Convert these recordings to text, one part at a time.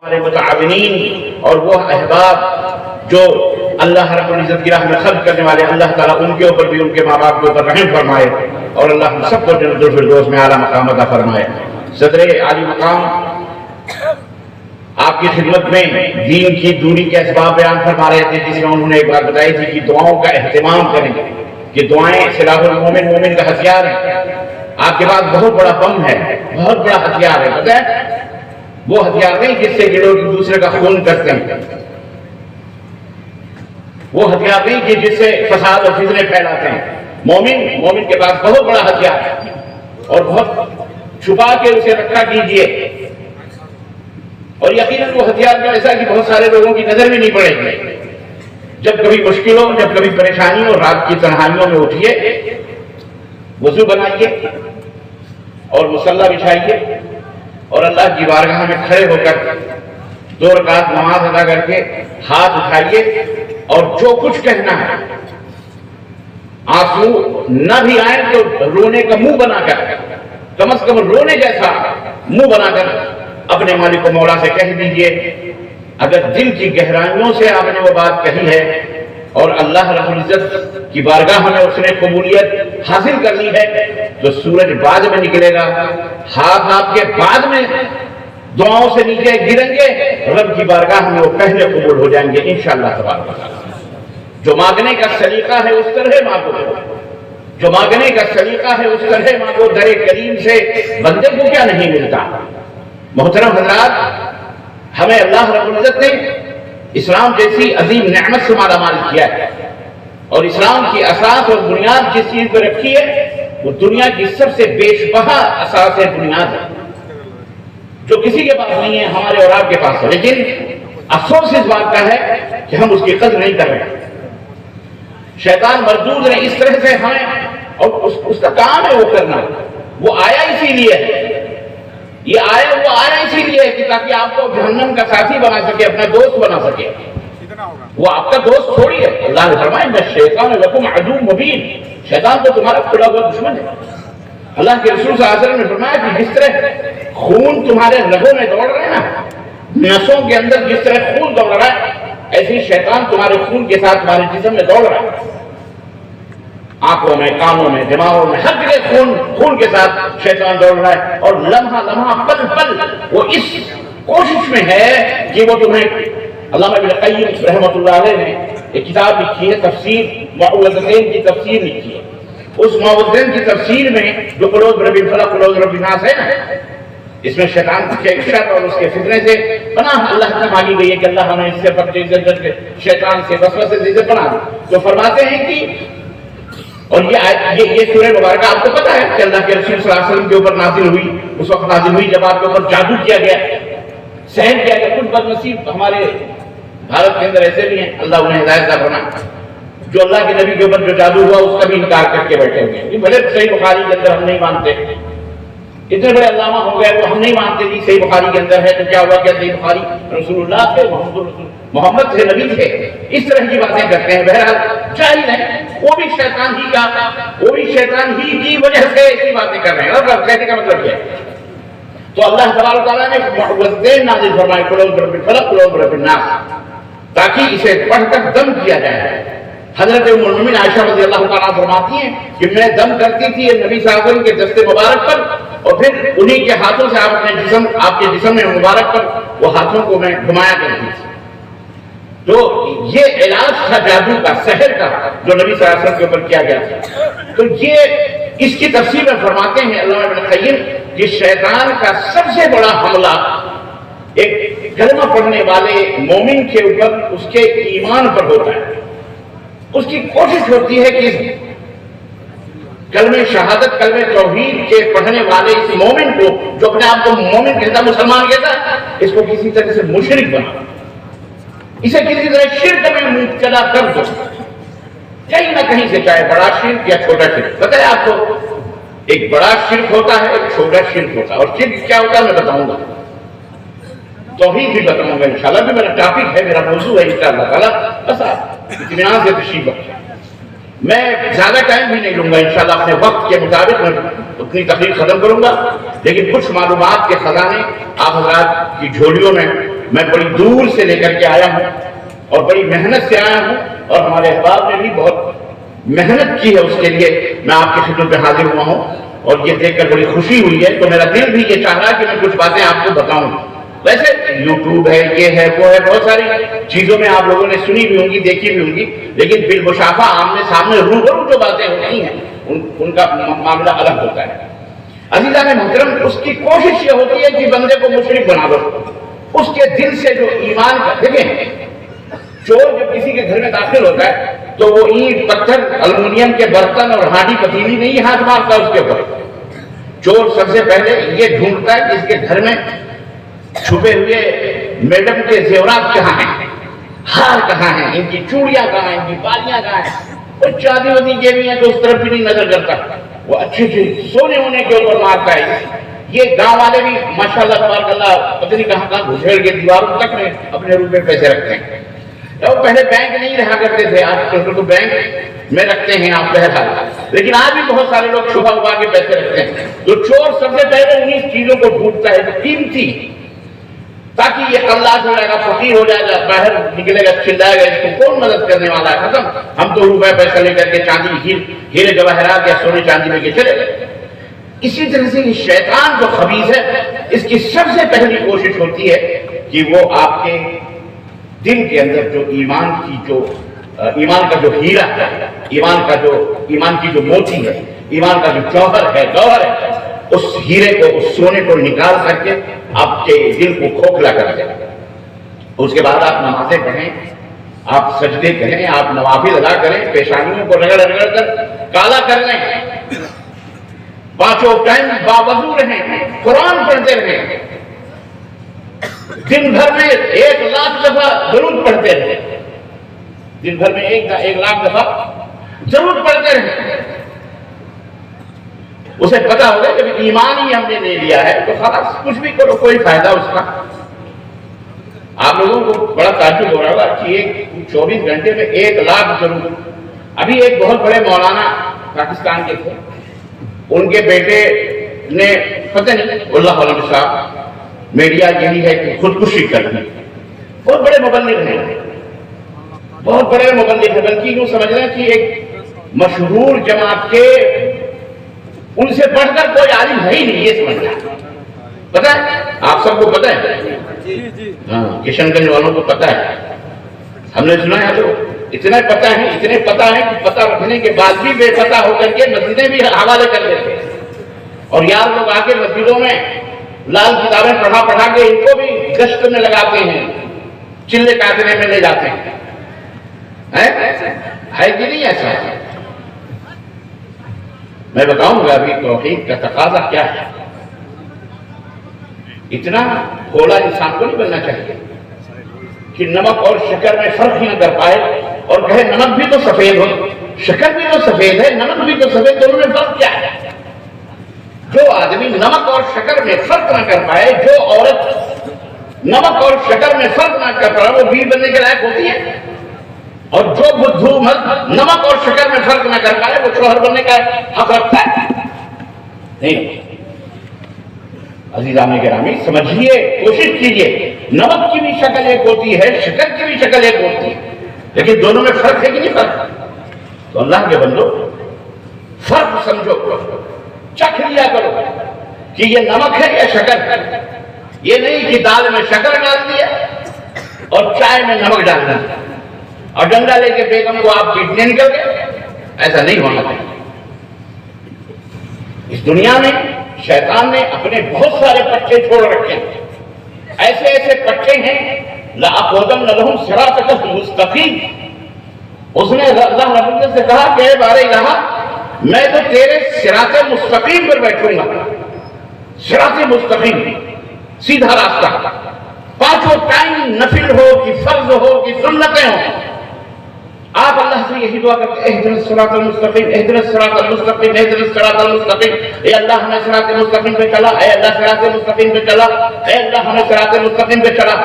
ہمارے متعاونین اور وہ احباب جو اللہ رب العزت کی راہ میں خرچ کرنے والے، اللہ تعالیٰ ان کے اوپر بھی ان کے ماں باپ کے اوپر رحم فرمائے اور اللہ ہم سب کو جنت الفردوس میں اعلیٰ مقام عطا فرمائے۔ صدر عالی مقام آپ کی خدمت میں دین کی دوری کے اسباب بیان فرما رہے تھے، جس میں انہوں نے ایک بات بتائی تھی کہ دعاؤں کا اہتمام کریں کہ دعائیں سلاح المومن، مومن کا ہتھیار ہے۔ آپ کے پاس بہت بڑا بم ہے، بہت بڑا ہتھیار ہے، پتہ ہے وہ ہتھیار نہیں جس سے کہ لوگ ایک دوسرے کا خون کرتے ہیں، وہ ہتھیار نہیں کہ جس سے فساد اور فتنے پھیلاتے ہیں۔ مومن کے پاس بہت بڑا ہتھیار ہے اور بہت چھپا کے اسے رکھا کیجئے، اور یقیناً وہ ہتھیار کا ایسا کہ بہت سارے لوگوں کی نظر بھی نہیں پڑے گی۔ جب کبھی مشکل ہو، جب کبھی پریشانی ہو، رات کی تنہائیوں میں اٹھیے، وضو بنائیے اور مصلی بچھائیے اور اللہ کی بارگاہ میں کھڑے ہو کر 2 رکعت نماز ادا کر کے ہاتھ اٹھائیے اور جو کچھ کہنا ہے، آنسو نہ بھی آئے تو رونے کا منہ بنا کر، کم از کم رونے جیسا منہ بنا کر اپنے مالک و مولا سے کہہ دیجئے۔ اگر دل کی گہرائیوں سے آپ نے وہ بات کہی ہے اور اللہ رب العزت کی بارگاہ میں اس نے قبولیت حاصل کر لی ہے تو سورج بعد میں نکلے گا، ہاتھ آپ کے بعد میں دعاؤں سے نیچے گریں گے، رب کی بارگاہ میں وہ پہلے قبول ہو جائیں گے انشاءاللہ تبارک و تعالی۔ جو مانگنے کا سلیقہ ہے اس طرح مانگو، جو مانگنے کا سلیقہ ہے اس طرح مانگو۔ در کریم سے بندے کو کیا نہیں ملتا؟ محترم حضرات، ہمیں اللہ رب العزت نے اسلام جیسی عظیم نعمت سے مالا مال کیا ہے، اور اسلام کی اساس اور بنیاد جس چیز پر رکھی ہے وہ دنیا کی سب سے بیش بہا اساس ہے، بنیاد ہے، جو کسی کے پاس نہیں ہے، ہمارے اور آپ کے پاس ہے۔ لیکن افسوس اس بات کا ہے کہ ہم اس کی قدر نہیں کر رہے۔ شیطان مردود نے اس طرح سے ہمیں، اور اس کا کام ہے وہ کرنا، وہ آیا اسی لیے ہے، وہ آیا اسی لیے کہ تاکہ آپ کو جہنم کا ساتھی بنا سکے، اپنا دوست بنا سکے۔ وہ آپ کا دوست تھوڑی ہے، اللہ نے فرمایا ان الشیطان لکم عدو مبین، شیطان تو تمہارا کھلا ہوا دشمن ہے۔ اللہ کے رسول صلی اللہ علیہ وسلم نے فرمایا کہ جس طرح خون تمہارے رگوں میں دوڑ رہا ہے نا، نسوں کے اندر جس طرح خون دوڑ رہا ہے، ایسی شیطان تمہارے خون کے ساتھ تمہارے جسم میں دوڑ رہا ہے، آنکھوں میں، کانوں میں، دماغوں میں، ہر جگہ خون کے ساتھ شیطان دوڑ رہا ہے، اور لمحہ لمحہ پل پل وہ اس کوشش میں ہے کہ وہ تمہیں۔ علامہ ابن القیم رحمۃ اللہ علیہ نے ایک کتاب لکھی ہے، تفسیر معوذتین کی تفسیر لکھی ہے۔ اس معوذتین کی تفسیر میں جو قل اعوذ برب الفلق قل اعوذ برب الناس ہے نا، اس میں شیطان کے شر اور اس کے فتنے سے پناہ اللہ سے مانگی گئی ہے کہ اللہ ہمیں اس سے پردے سے، شیطان سے، وسوسے سے پناہ۔ تو فرماتے ہیں کہ، اور یہ سورہ مبارکہ آپ کو پتہ ہے کہ اللہ کے رسول صلی اللہ علیہ وسلم کے اوپر نازل ہوئی، اس وقت نازل ہوئی جب آپ کے اوپر جادو کیا گیا، سحر کیا گیا۔ کچھ بد نصیب ہمارے بھارت کے اندر ایسے بھی ہیں، اللہ انہیں ہدایت عطا فرمائے، جو اللہ کے نبی کے اوپر جو جادو ہوا اس کا بھی انکار کر کے بیٹھے ہوئے ہیں۔ بھلے صحیح بخاری کے اندر ہم نہیں مانتے، اتنے بڑے علامہ ہو گئے تو ہم نہیں مانتے کہ صحیح بخاری کے اندر ہے تو کیا ہوا، کیا صحیح بخاری رسول اللہ تھے، محمد تھے، نبی تھے، اس طرح کی باتیں کرتے ہیں۔ بہرحال جاہل ہے، وہ بھی شیطان ہی کی وجہ سے ایسی باتیں کر رہے ہیں، اور کہنے کا مطلب کیا ہے؟ تو اللہ تبارک تعالیٰ نے معوذتین نازل فرمائے، قل اعوذ برب الفلق قل اعوذ برب الناس، تاکہ اسے پڑھ کر دم کیا جائے۔ حضرت ام المؤمنین عائشہ رضی اللہ تعالیٰ فرماتی ہیں کہ میں دم کرتی تھی نبی صلی اللہ علیہ وسلم کے دست مبارک پر، اور پھر انہی کے ہاتھوں سے آپ کے جسم میں مبارک پر وہ ہاتھوں کو میں گھمایا کرتی تھی۔ تو یہ علاج تھا جادو کا، سحر کا، جو نبی صلی اللہ علیہ وسلم کے اوپر کیا گیا تھا۔ تو یہ اس کی تفسیر میں فرماتے ہیں علامہ ابن القیم کہ شیطان کا سب سے بڑا حملہ ایک کلمہ پڑھنے والے مومن کے اوپر اس کے ایمان پر ہوتا ہے۔ اس کی کوشش ہوتی ہے کہ کلمہ شہادت، کلمہ توحید کے پڑھنے والے اس مومن کو، جو اپنے آپ کو مومن کہتا، مسلمان کہتا ہے، اس کو کسی طرح سے مشرک بنا، اسے کسی طرح شرک میں مبتلا کر دو، کہیں نہ کہیں سے، چاہے بڑا شرک یا چھوٹا شرک۔ پتہ ہے آپ کو ایک بڑا شرک ہوتا ہے، ایک چھوٹا شرک ہوتا ہے، اور شرک کیا ہوتا ہے میں بتاؤں گا، توحید بھی بتاؤں گا انشاءاللہ، بھی میرا ٹاپک ہے، میرا موضوع ہے انشاءاللہ تعالیٰ۔ بس آپ اطمینان سے تشریف رکھیں، میں زیادہ ٹائم بھی نہیں لوں گا انشاءاللہ، اپنے وقت کے مطابق میں اپنی تقریر ختم کروں گا، لیکن کچھ معلومات کے خزانے آپ حضرات کی جھولیوں میں میں بڑی دور سے لے کر کے آیا ہوں اور بڑی محنت سے آیا ہوں، اور ہمارے احباب نے بھی بہت محنت کی ہے اس کے لیے میں آپ کی خدمت میں حاضر ہوا ہوں، اور یہ دیکھ کر بڑی خوشی ہوئی ہے۔ تو میرا دل بھی یہ چاہ رہا ہے کہ میں کچھ باتیں آپ کو بتاؤں۔ ویسے یوٹیوب ہے، یہ ہے، وہ ہے، بہت ساری چیزوں میں آپ لوگوں نے سنی بھی ہوں گی، دیکھی بھی ہوں گی، لیکن بالمشافہ آمنے سامنے روبرو جو باتیں ہوتی ہیں ان کا معاملہ الگ ہوتا ہے۔ عزیزان محترم، اس کی کوشش یہ ہوتی ہے کہ بندے کو مشرک بنا دو، اس کے دل سے جو ایمان کا، دیکھیں چور جب کسی کے گھر میں داخل ہوتا ہے تو وہ اینٹ پتھر الومینیم کے برتن اور ہانڈی پتیلی نہیں ہاتھ مارتا اس کے اوپر۔ چور سب سے پہلے یہ ڈھونڈتا ہے کہ اس کے گھر میں چھپے ہوئے میڈم کے زیورات کہاں ہیں، ہار کہاں ہیں، ان کی چوڑیاں کہاں ہیں، ان کی بالیاں کہاں ہیں۔ اور چاندی ودی کے بھی ہیں تو اس طرف بھی نہیں نظر کرتا، وہ اچھے سونے ہونے کے اوپر مارتا ہے۔ یہ گاؤں والے بھی ماشاءاللہ تبارک اللہ پتہ نہیں کہاں کہاں گھسیڑ کے دیواروں تک میں اپنے روپے پیسے رکھتے ہیں۔ اور پہلے بینک نہیں رہا کرتے تھے، آج کل تو بینک میں رکھتے ہیں آپ بہرحال، لیکن آج بھی بہت سارے لوگ چھپا ہوا کے پیسے رکھتے ہیں۔ تو چور سب سے پہلے انہیں چیزوں کو ڈھونڈتا ہے جو قیمتی، تاکہ یہ خلاص ہو جائے گا، فقیر ہو جائے گا، باہر نکلے گا، چلائے گا، اس کو کون مدد کرنے والا ہے، ختم، ہم تو روپے پیسہ لے کر کے چاندی ہیرے جواہرات یا سونے چاندی لے کے چلے گئے۔ اسی طرح سے یہ شیطان جو خبیث ہے، اس کی سب سے پہلی کوشش ہوتی ہے کہ وہ آپ کے دل کے اندر جو ایمان کا جو ہیرا ہے، ایمان کی جو موتی ہے، ایمان کا جو جوہر ہے، اس ہیرے کو، اس سونے کو نکال کر کے آپ کے دل کو کھوکھلا کر دیں۔ اس کے بعد آپ نمازیں پڑھیں، آپ سجدے کریں، آپ نوافل ادا کریں، پیشانیوں کو رگڑ رگڑ کر کالا کر لیں، پانچوں ٹائم باوضو رہیں، قرآن پڑھتے رہیں، دن بھر میں 1,00,000 دفعہ درود پڑھتے رہیں، دن بھر میں 1,00,000 دفعہ درود پڑھتے رہیں۔ اسے پتا ہوگا کہ ایمان ہی ہم نے لے لیا ہے تو خلاص کچھ بھی کرو، کوئی فائدہ اس کا۔ آپ لوگوں کو بڑا تعجب ہو رہا ہوگا کہ 24 گھنٹے میں 1,00,000 درود۔ ابھی ایک بہت بڑے مولانا پاکستان کے تھے، ان کے بیٹے نے پتہ نہیں اللہ علیہ صاحب میڈیا یہی ہے کہ خودکشی کر لی۔ بہت بڑے مبلغ ہیں، بہت بڑے مبلغ ہیں، بلکہ یوں سمجھ رہے ہیں کہ ایک مشہور جماعت کے ان سے بڑھ کر کوئی عالم ہے ہی نہیں، یہ سمجھنا پتہ ہے آپ سب کو پتہ ہے، ہاں کشن گنج والوں کو پتہ ہے، ہم نے سنا ہے، تو اتنا پتہ ہے کہ پتہ رکھنے کے بعد بھی بے پتہ ہو کر کے مسجدیں بھی حوالے کر دیتے ہیں، اور یار لوگ آ کے مسجدوں میں لال کتابیں پڑھا کے ان کو بھی گشت میں لگاتے ہیں، چلے کاٹنے میں لے جاتے ہیں، ہے کہ نہیں ایسا؟ میں بتاؤں گا ابھی توحید کا تقاضا کیا ہے۔ اتنا بھولا انسان کو نہیں بننا چاہیے کہ نمک اور شکر میں فرق ہی نہ کر پائے اور کہے نمک بھی تو سفید ہو، شکر بھی تو سفید ہے، نمک بھی تو سفید، دونوں میں فرق کیا ہے؟ جو آدمی نمک اور شکر میں فرق نہ کر پائے، جو عورت نمک اور شکر میں فرق نہ کر پائے، وہ بیوی بننے کے لائق ہوتی ہے، اور جو بدھو مرد نمک اور شکر میں فرق نہ کر پائے وہ شوہر بننے کا حق رکھتا ہے؟ نہیں۔ عزیزان گرامی سمجھیے، کوشش کیجئے، نمک کی بھی شکل ایک ہوتی ہے، شکر کی بھی شکل ایک ہوتی ہے، لیکن دونوں میں فرق ہے کہ نہیں فرق؟ تو اللہ کے بندو فرق سمجھو، چکھ لیا کرو کہ یہ نمک ہے یا شکر ہے۔ یہ نہیں کہ دال میں شکر ڈال دیا اور چائے میں نمک ڈال دیا اور ڈنڈا لے کے بیگم کو آپ پیٹنے نکل گئے، ایسا نہیں ہونا چاہیے۔ اس دنیا میں شیطان نے اپنے بہت سارے پٹے چھوڑ رکھے ہیں، ایسے ایسے پٹے ہیں، لَأَقْعُدَنَّ لَهُمْ صِرَاطَكَ الْمُسْتَقِيمَ۔ اس نے اللہ رب العزت سے کہا کہ اے بار الہ، میں تو تیرے صراط مستقیم پر بیٹھوں گا، صراط مستقیم، سیدھا راستہ، پانچوں ٹائم نفل ہو کہ فرض ہو کہ سنتیں ہوں، آپ اللہ سے یہی دعا کرتے ہیں اہدنا الصراط المستقیم، اہدنا الصراط المستقیم، اہدنا الصراط المستقیم، اے اللہ ہمیں صراط مستقیم پہ چلا، اے اللہ صراط مستقیم پہ چلا، اے اللہ ہمیں صراط مستقیم پہ چلا۔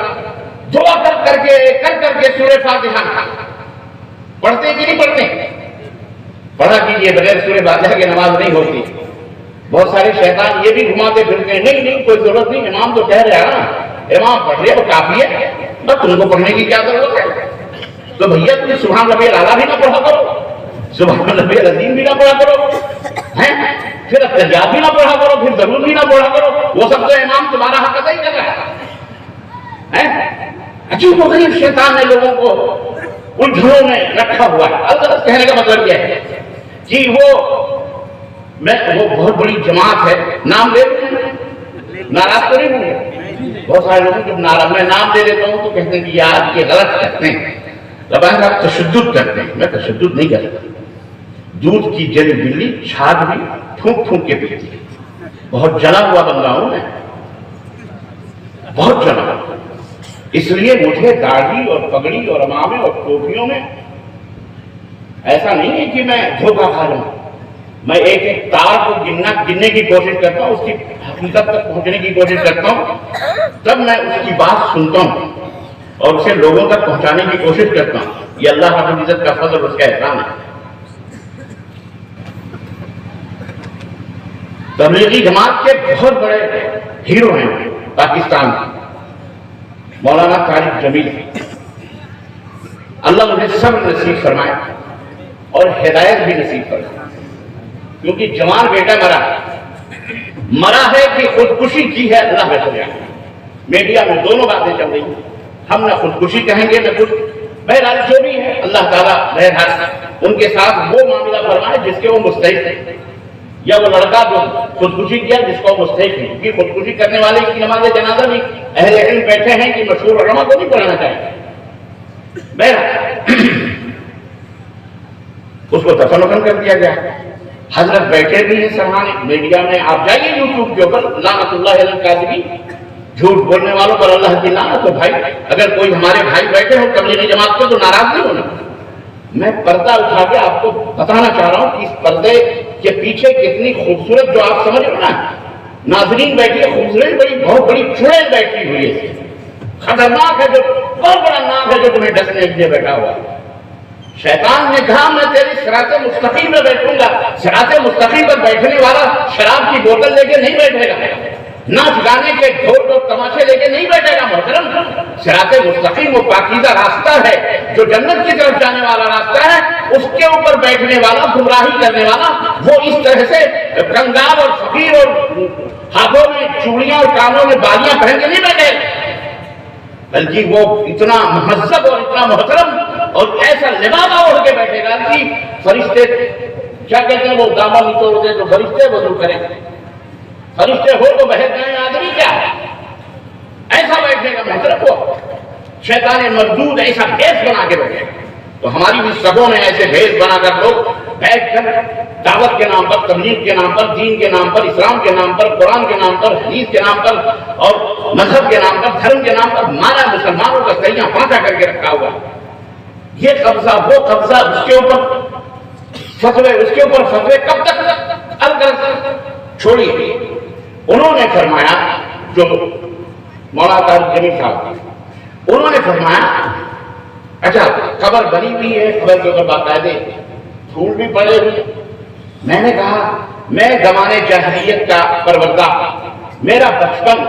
دعا کر کے سورہ فاتحہ پڑھتے کہ نہیں پڑھتے؟ پڑھا کیجئے، بغیر سورہ فاتحہ کی نماز نہیں ہوتی۔ بہت سارے شیطان یہ بھی گھماتے پھرتے ہیں، نہیں کوئی ضرورت نہیں، امام تو کہہ رہا ہے نا، امام پڑھ رہے وہ کافی ہے، بس تم کو پڑھنے کی کیا ضرورت ہے؟ تو بھیا تم سبحان ربی الاعلیٰ بھی نہ پڑھا کرو، سبحان ربی العظیم بھی نہ پڑھا کرو، پھر التحیات بھی نہ پڑھا کرو، پھر درود بھی نہ پڑھا کرو، وہ سب تو امام تمہارا حق ادا ہی کر رہا ہے۔ عجیب و غریب شیطان نے لوگوں کو الجھنوں میں رکھا ہوا ہے۔ الغرض کہنے کا مطلب یہ ہے کہ وہ بہت بڑی جماعت ہے، نام لے لوں ناراض تو نہیں ہوں گے؟ بہت سارے لوگوں جب میں نام دے دیتا ہوں تو کہتے ہیں کہ یار یہ غلط کرتے ہیں، لبان آپ تشدد کرتے ہیں۔ میں تشدد نہیں کرتا، دودھ کی جلی بلی چھاگ بھی پھونک پھونک کے پیتی ہے۔ بہت جلا ہوا بندہ ہوں میں، بہت جلا ہوا، اس لیے مجھے داڑھی اور پگڑی اور امامے اور ٹوپیوں میں ایسا نہیں ہے کہ میں دھوکہ کھا لوں۔ میں ایک ایک تار کو گننے کی کوشش کرتا ہوں، اس کی حقیقت تک پہنچنے کی کوشش کرتا ہوں، تب میں اس کی بات سنتا ہوں اور اسے لوگوں تک پہنچانے کی کوشش کرتا ہوں۔ یہ اللہ رب العزت کا فضل اور اس کا احسان ہے۔ تبلیغی جماعت کے بہت بڑے ہیرو ہیں پاکستان کے، مولانا طارق جمیل، اللہ انہیں صبر نصیب فرمائے اور ہدایت بھی نصیب فرمائے، کیونکہ جوان بیٹا مرا ہے کہ خودکشی کی ہے اللہ بہتر۔ میڈیا میں دونوں باتیں چل رہی ہیں، ہم نہ خودکشی کہیں گے نہ کچھ، بہرحال جو بھی ہے اللہ تعالیٰ بہرحال ان کے ساتھ وہ معاملہ فرمائے جس کے وہ مستحق ہیں، یا وہ لڑکا جو خودکشی کیا جس کو مستحق ہے، کیونکہ خودکشی کرنے والے کی نماز جنازہ بھی اہل علم بیٹھے ہیں کہ مشہور علماء کو نہیں پڑھنا چاہیے۔ بہرحال اس کو دفن وفن کر دیا گیا، حضرت بیٹھے بھی ہیں سرحانے میڈیا میں، آپ جائیے یوٹیوب کے اوپر، لعنت اللہ علی الکاذبین، جھوٹ بولنے والوں پر اللہ کی لعنت۔ تو بھائی اگر کوئی ہمارے بھائی بیٹھے ہو تبلیغی جماعت کو تو ناراض نہیں ہونا۔ میں پردہ اٹھا کے آپ کو بتانا چاہ رہا ہوں کہ اس پردے کے پیچھے کتنی خوبصورت، جو آپ سمجھ رہے نا، ناظرین بیٹھی ہے خوبصورت، بہت بڑی چڑیل بیٹھی ہوئی ہے، خطرناک ہے، جو بہت بڑا ناک ہے جو تمہیں ڈسنے کے لیے بیٹھا ہوا ہے۔ شیطان نے کہا میں تیری صراط مستقیم میں بیٹھوں گا، صراط مستقیم پر بیٹھنے والا شراب کی بوتل لے کے نہیں بیٹھے گا، ناچ گانے کے ڈھول اور تماشے لے کے نہیں بیٹھے گا محترم۔ صراط مستقیم وہ پاکیزہ راستہ ہے جو جنت کی طرف جانے والا راستہ ہے، اس کے اوپر بیٹھنے والا، گمراہی کرنے والا، وہ اس طرح سے کنگال اور فقیر اور ہاتھوں میں چوڑیاں اور کانوں میں بالیاں پہن کے نہیں بیٹھے، بلکہ وہ اتنا مہذب اور اتنا محترم اور ایسا لبادہ اوڑھ کے بیٹھے گا کہ فرشتے کیا کہتے ہیں، وہ دامن نچوڑ دے تو فرشتے وضو کریں، فرشتے ہو تو بہت گئے آدمی کیا ہے، ایسا بیٹھے گا محترم۔ وہ شیطان مردود ایسا بھیس بنا کے بیٹھے گا۔ تو ہماری بھی سبوں میں ایسے بھیس بنا کر لوگ بیٹھ کر دعوت کے نام پر، تبلیغ کے نام پر، دین کے نام پر، اسلام کے نام پر، قرآن کے نام پر، حدیث کے نام پر اور مذہب کے نام پر، دھرم کے نام پر مارا مسلمانوں کا کلیاں پانچا کر کے رکھا ہوا ہے۔ یہ قبضہ وہ قبضہ، اس کے اوپر فتوے کب تک الغرض چھوڑیے۔ انہوں نے فرمایا، جو مولانا طارق جمیل صاحب، انہوں نے فرمایا اچھا قبر بنی ہوئی ہے، قبر کے اوپر باقاعدے پھول بھی پڑے ہوئے۔ میں نے کہا میں زمانے جاہلیت کا پروردہ، میرا بچپن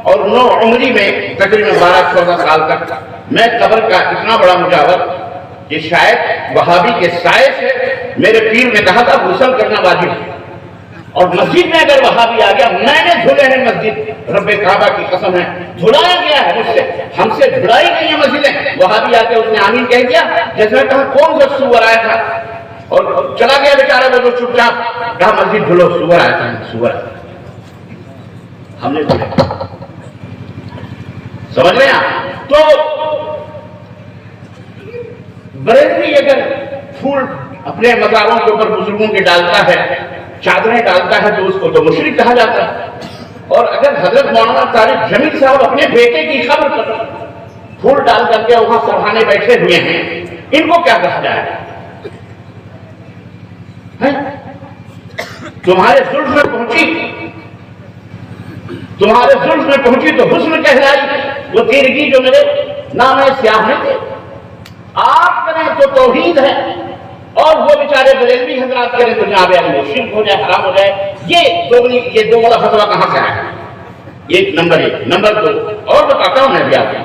اور نو عمری میں تقریباً 12-14 سال تک میں قبر کا اتنا بڑا مجاور کہ شاید وہابی کے سائے سے میرے پیر نے کہا تھا غسل کرنا واجب ہے، اور مسجد میں اگر وہابی آ گیا، میں نے دھلے ہیں مسجد، رب کعبہ کی قسم ہے دھلایا گیا ہے مجھ سے، ہم سے دھلائی گئی ہیں مسجدیں۔ وہابی آ کے اس نے آمین کہہ دیا، جیسے میں کہا کون سا سور آیا تھا، اور چلا گیا بیچارہ وہ چپ چاپ، کہا مسجد دھلو، سور آیا تھا، سور آیا تھا، ہم نے دھلے۔ سمجھ رہے ہیں؟ تو بریلوی اگر پھول اپنے مزاروں کے اوپر بزرگوں کے ڈالتا ہے، چادریں ڈالتا ہے، تو اس کو تو مشرک کہا جاتا ہے۔ اور اگر حضرت مولانا طارق جمیل صاحب اپنے بیٹے کی قبر پر پھول ڈال کر کے وہاں سرحانے بیٹھے ہوئے ہیں، ان کو کیا کہا جائے؟ تمہارے زلف میں پہنچی تو حسن کہلائی، وہ تیرگی جو میرے نام ہے سیاہ میں تھے، آپ کریں تو توحید ہے، اور وہ بیچارے بریلوی حضرات کریں تو جناب علی شرک ہو جائے، حرام ہو جائے۔ یہ دو بڑا فتویٰ کہاں سے آیا؟ ایک نمبر دو اور بتاتا ہوں میں بھی آپ کو،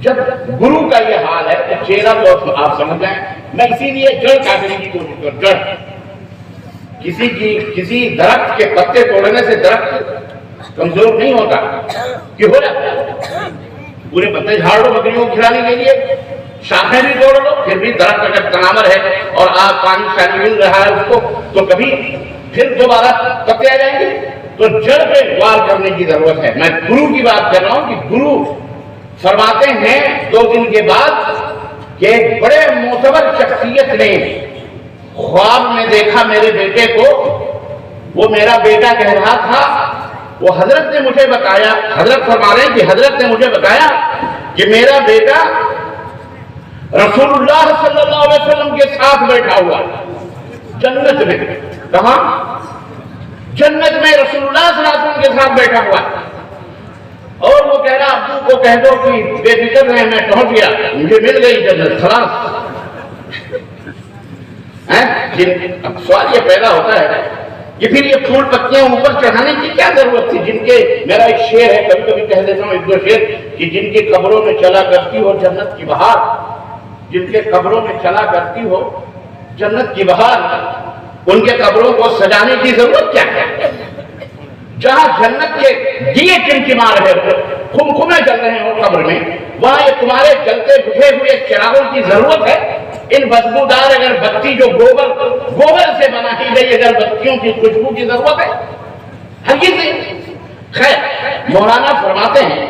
جب گرو کا یہ حال ہے تو چہرہ تو آپ سمجھ جائیں، میں اسی لیے جڑ کاٹنے کی کوشش کروں. جڑ کسی درخت کے پتے توڑنے سے درخت کمزور نہیں ہوتا، کہ ہو جاتا ہے. پورے پتے جھاڑ لو بکریوں کو کھلانے کے لیے، شاخیں بھی توڑ لو، پھر بھی درخت اگر تناور ہے اور آپ پانی شانی مل رہا ہے اس کو، تو کبھی پھر دوبارہ پتے آ جائیں گے. تو جڑ پہ غور کرنے کی ضرورت ہے. میں گرو کی بات کر رہا ہوں کہ گرو فرماتے ہیں 2 دن کے بعد کہ ایک بڑے معتبر شخصیت نے خواب میں دیکھا میرے بیٹے کو. وہ میرا بیٹا کہہ رہا تھا، وہ حضرت نے مجھے بتایا، حضرت فرما رہے ہیں کہ حضرت نے مجھے بتایا کہ میرا بیٹا رسول اللہ صلی اللہ علیہ وسلم کے ساتھ بیٹھا ہوا جنت میں. کہاں؟ جنت میں رسول اللہ صلی اللہ علیہ وسلم کے ساتھ بیٹھا ہوا. اور وہ کہہ رہا ابو کو کہہ دو کہ بے فکر رہے، میں پہنچ گیا، مجھے مل گئی جنت، خلاص. سوال یہ پیدا ہوتا ہے کہ پھر یہ پھول پتیاں اوپر چڑھانے کی کیا ضرورت تھی؟ جن کے، میرا ایک شعر ہے، کبھی کبھی کہہ دیتا ہوں 1-2 شعر، کہ جن کے قبروں میں چلا کرتی ہو جنت کی بہار، جن کے قبروں میں چلا کرتی ہو جنت کی بہار، ان کے قبروں کو سجانے کی ضرورت کیا ہے؟ جہاں جنت کے دیے ٹمٹما رہے ہو، خمخمے جل رہے ہو قبر میں، وہاں یہ تمہارے جلتے بجھے ہوئے چراغوں کی ضرورت ہے؟ ان بدبودار اگر بتی جو گوبر سے بنائی گئی اگر بتیوں کی خوشبو کی ضرورت ہے؟ ہرگز نہیں. خیر، مولانا فرماتے ہیں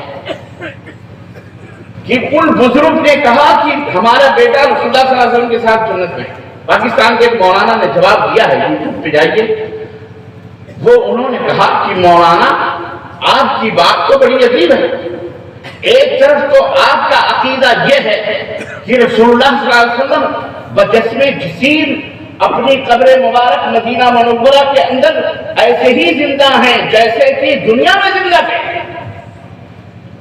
کہ ان بزرگ نے کہا کہ ہمارا بیٹا رسول اللہ صلی اللہ علیہ وسلم کے ساتھ جنت میں. پاکستان کے ایک مولانا نے جواب دیا ہے، یوٹیوب پہ جائیے. وہ انہوں نے کہا کہ مولانا آپ کی بات تو بڑی عجیب ہے. ایک طرف تو آپ کا عقیدہ یہ ہے کہ رسول اللہ صلی اللہ علیہ وسلم بجسم جسیم اپنی قبر مبارک مدینہ منورہ کے اندر ایسے ہی زندہ ہیں جیسے کہ دنیا میں زندہ تھے.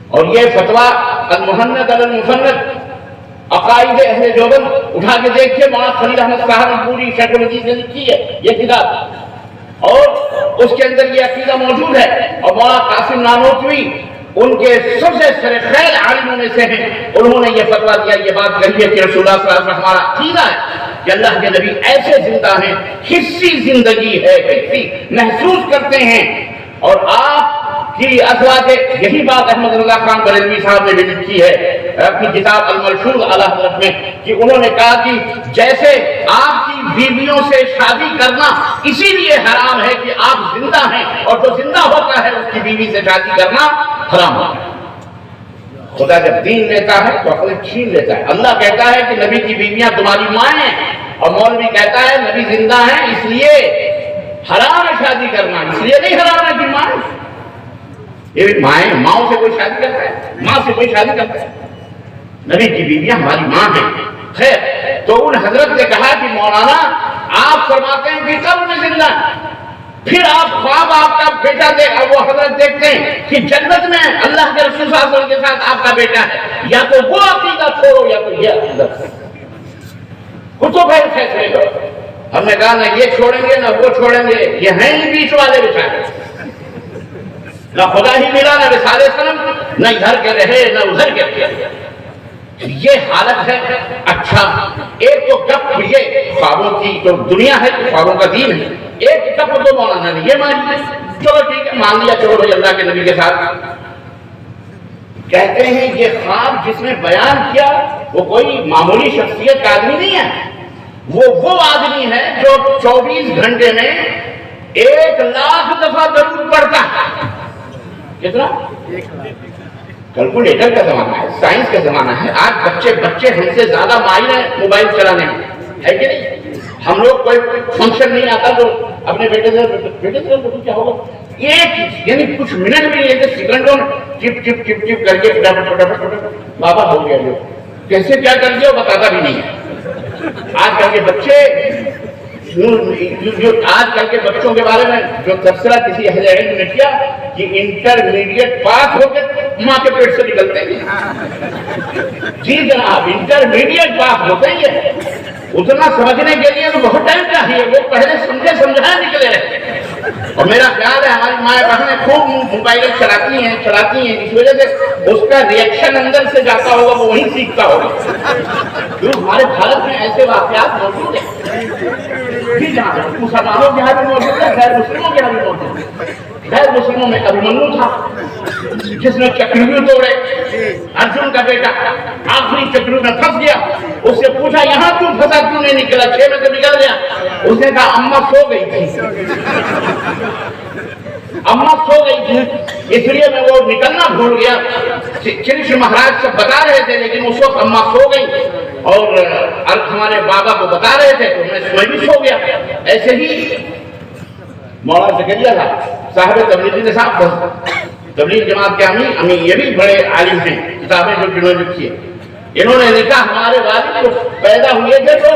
اور یہ فتویٰ المہند المفند عقائد اہل دیوبند اٹھا کے دیکھیے، مولانا خلیل احمد صاحب نے پوری شیخ الحدیث نے لکھی ہے یہ کتاب، اور اس کے اندر یہ عقیدہ موجود ہے. اور مولانا قاسم نانوتوی ان کے سب سے سرخیل عالموں میں سے ہیں، انہوں نے یہ فتویٰ دیا، یہ بات کہی ہے کہ رسول اللہ صلی اللہ علیہ وسلم ہمارا عقیدہ ہے کہ اللہ کے نبی ایسے زندہ ہیں، حصی زندگی ہے، حصی محسوس کرتے ہیں. اور آپ کی ازواج، یہی بات احمد رضا خان بریلوی صاحب نے بھی لکھی ہے اپنی کتاب الملفوظ علی حضرت میں، کہ انہوں نے کہا کہ جیسے آپ کی بیویوں سے شادی کرنا اسی لیے حرام ہے کہ آپ زندہ ہیں، اور جو زندہ ہوتا ہے اس کی بیوی سے شادی کرنا حرام ہوتا ہے. خدا جب دین لیتا ہے تو عقل چھین لیتا ہے. اللہ کہتا ہے کہ نبی کی بیویاں تمہاری مائیں ہیں، اور مولوی کہتا ہے نبی زندہ ہیں اس لیے حرام ہے شادی کرنا، اس لیے نہیں حرام ہے کہ مائیں. یہ مائیں، ماؤں سے کوئی شادی کرتا ہے؟ ماں سے کوئی شادی کرتا ہے؟ نبی کی بیویاں ہماری ماں ہیں. خیر، تو ان حضرت نے کہا کہ مولانا آپ فرماتے ہیں کہ قبر میں زندہ، پھر آپ خواب آپ کا بیٹا وہ حضرت دیکھتے ہیں کہ جنت میں اللہ کے رسول صلی اللہ علیہ وسلم کے ساتھ آپ کا بیٹا ہے. یا تو وہ عقیدہ چھوڑو یا تو یہ عقیدہ کچھ فیصلے کرو. ہم نے کہا نہ یہ چھوڑیں گے نہ وہ چھوڑیں گے، یہ ہیں ہی بیچ والے بیچارے، نہ خدا ہی ملا نہ رسالے سلم، نہ ادھر کے رہے نہ ادھر کے رہے. یہ حالت ہے. اچھا، ایک تو گپ یہ خوابوں کی جو دنیا ہے، خوابوں کا دین ہے، ایک گپ تو مولانا نے یہ مان لیا، چلو ٹھیک ہے مان لیا، چلو بھائی اللہ کے نبی کے ساتھ. کہتے ہیں یہ خواب جس نے بیان کیا وہ کوئی معمولی شخصیت کا آدمی نہیں ہے، وہ آدمی ہے جو 24 گھنٹے میں 1,00,000 دفعہ درود پڑھتا ہے. کتنا؟ کیلکولیٹر کا زمانہ ہے، سائنس کا زمانہ ہے. آج بچے ہم سے زیادہ ماہر ہیں موبائل چلانے میں، ہے کہ نہیں؟ ہم لوگ کوئی فنکشن نہیں آتا تو اپنے بیٹے سے کیا ہوگا، ایک یعنی کچھ منٹ بھی نہیں ہے، سیکنڈوں چپ چپ چپ چپ کر کے بابا ہو گیا، جو کیسے کیا کر دیا وہ بتاتا بھی نہیں ہے. آج کل کے بچے، آج کل کے بچوں کے بارے میں جو تبصرہ کسی اہل علم نے کیا کہ انٹرمیڈیٹ پاس ہو کے ماں کے پیٹ سے نکلتے ہیں. جی جناب، انٹرمیڈیٹ پاس ہوتے ہیں، اتنا سمجھنے کے لیے تو بہت ٹائم چاہیے، وہ پہلے سمجھے سمجھائے نکلے رہتے ہیں. اور میرا خیال ہے ہماری مائیں بہنیں خوب موبائل چلاتی ہیں، اس وجہ سے اس کا ریئیکشن اندر سے جاتا ہوگا، وہ وہیں سیکھتا ہوگا. کیوں ہمارے بھارت میں ایسے واقعات موجود ہیں جی جہاں مسلمانوں کے یہاں بھی موجود ہے، غیر مسلموں کے یہاں بھی موجود ہے. غیر مسلموں میں ابھیمنیو تھا جس نے چکرویو توڑے، ارجن کا بیٹا آخری چکرویو میں پھنس گیا. اس سے پوچھا یہاں کیوں پھنسا، کیوں نہیں نکلا، 6 میں سے نکل گیا. اس نے کہا اماں سو گئی تھی، اماں سو گئی تھی اس لیے میں وہ نکلنا بھول گیا. کرشن مہاراج سے بتا رہے تھے لیکن اس وقت اماں سو گئی اور ہمارے بابا کو بتا رہے تھے تو میں بھی سو گیا. ایسے ہی مولانا زکریا صاحب تبلیغی نصاب تبلیغ جماعت کے امیر یہ بھی بڑے عالم ہیں، کتابیں جو انہوں نے لکھی ہے. انہوں نے لکھا ہمارے والد کو پیدا ہوئے تھے تو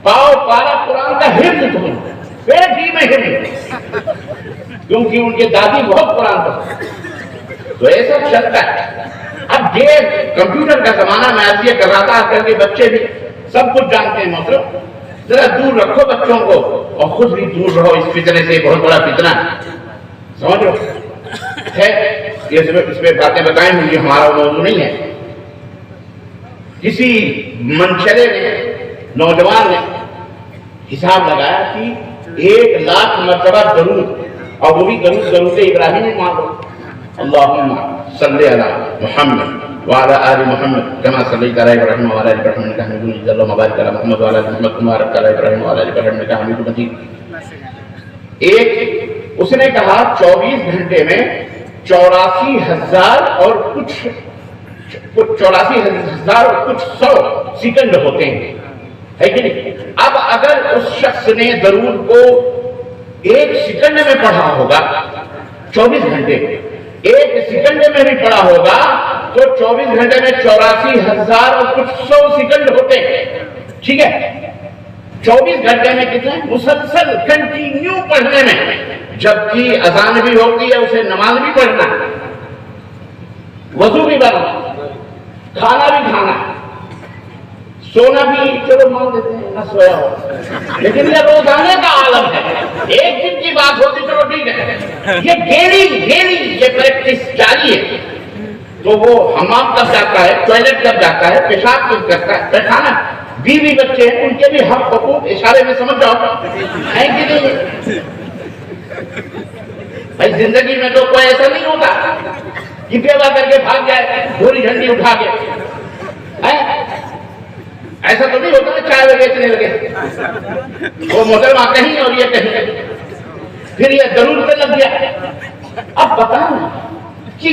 پاؤ پارا قرآن کا حفظ تھا، پیٹ ہی میں حفظ، کیونکہ ان کے دادی بہت قرآن پڑھتے. تو ایسا چلتا ہے. اب یہ کمپیوٹر کا زمانہ میں آج یہ کر رہا تھا کر کے بچے بھی سب کچھ جانتے ہیں. مطلب ذرا دور رکھو بچوں کو اور خود بھی دور رہو اس فتنے سے. بہت بڑا فتنہ سمجھ لو ہے. اس پہ باتیں بتائیں مجھے، ہمارا موضوع نہیں ہے. کسی منچلے نے نوجوان نے حساب لگایا کہ 1,00,000 مرتبہ درود، اور وہ بھی درود ابراہیمی مان لو. اللہم صلی علی محمد وعلى آل محمد كما صليت على إبراهيم وعلى آل إبراهيم إنك حميد مجيد. اللهم بارك على محمد وعلى آل محمد كما باركت على إبراهيم وعلى آل إبراهيم إنك حميد مجيد. ایک اس نے کہا 24 گھنٹے میں 84,000 اور کچھ 84,000 اور کچھ 100 سیکنڈ ہوتے ہیں، ہے کہ نہیں؟ اب اگر اس شخص نے درود کو 1 سیکنڈ میں پڑھا ہوگا 24 گھنٹے، 1 سیکنڈ میں بھی پڑھا ہوگا تو 24 گھنٹے میں 84,000 اور کچھ 100 سیکنڈ ہوتے ہیں. ٹھیک ہے، 24 گھنٹے میں کتنے مسلسل کنٹینیو پڑھنے میں، جبکہ اذان بھی ہوتی ہے، اسے نماز بھی پڑھنا، وضو بھی کرنا، کھانا بھی کھانا، سونا بھی چلو مان دیتے ہیں نہ سویا ہو، لیکن یہ روزانے کا عالم ہے. ایک دن کی بات ہوتی چلو ٹھیک ہے، یہ ڈیلی یہ پریکٹس جاری ہے. تو وہ حمام کب جاتا ہے، ٹوائلٹ کب جاتا ہے، پیشاب کب کرتا ہے، پیخانہ، بیوی بچے ہیں ان کے بھی حق حقوق اشارے میں سمجھ جاؤ ہے کہ نہیں. بھائی زندگی میں تو کوئی ایسا نہیں ہوتا کہ بیوہ کر کے بھاگ جائے گوری جھنڈی اٹھا کے. ایسا تو نہیں ہوتا نا چائے بیچنے لگے وہ محترمہ کہیں اور یہ کہیں، پھر یہ ضرور پہ لگ گیا. اب بتاؤ کہ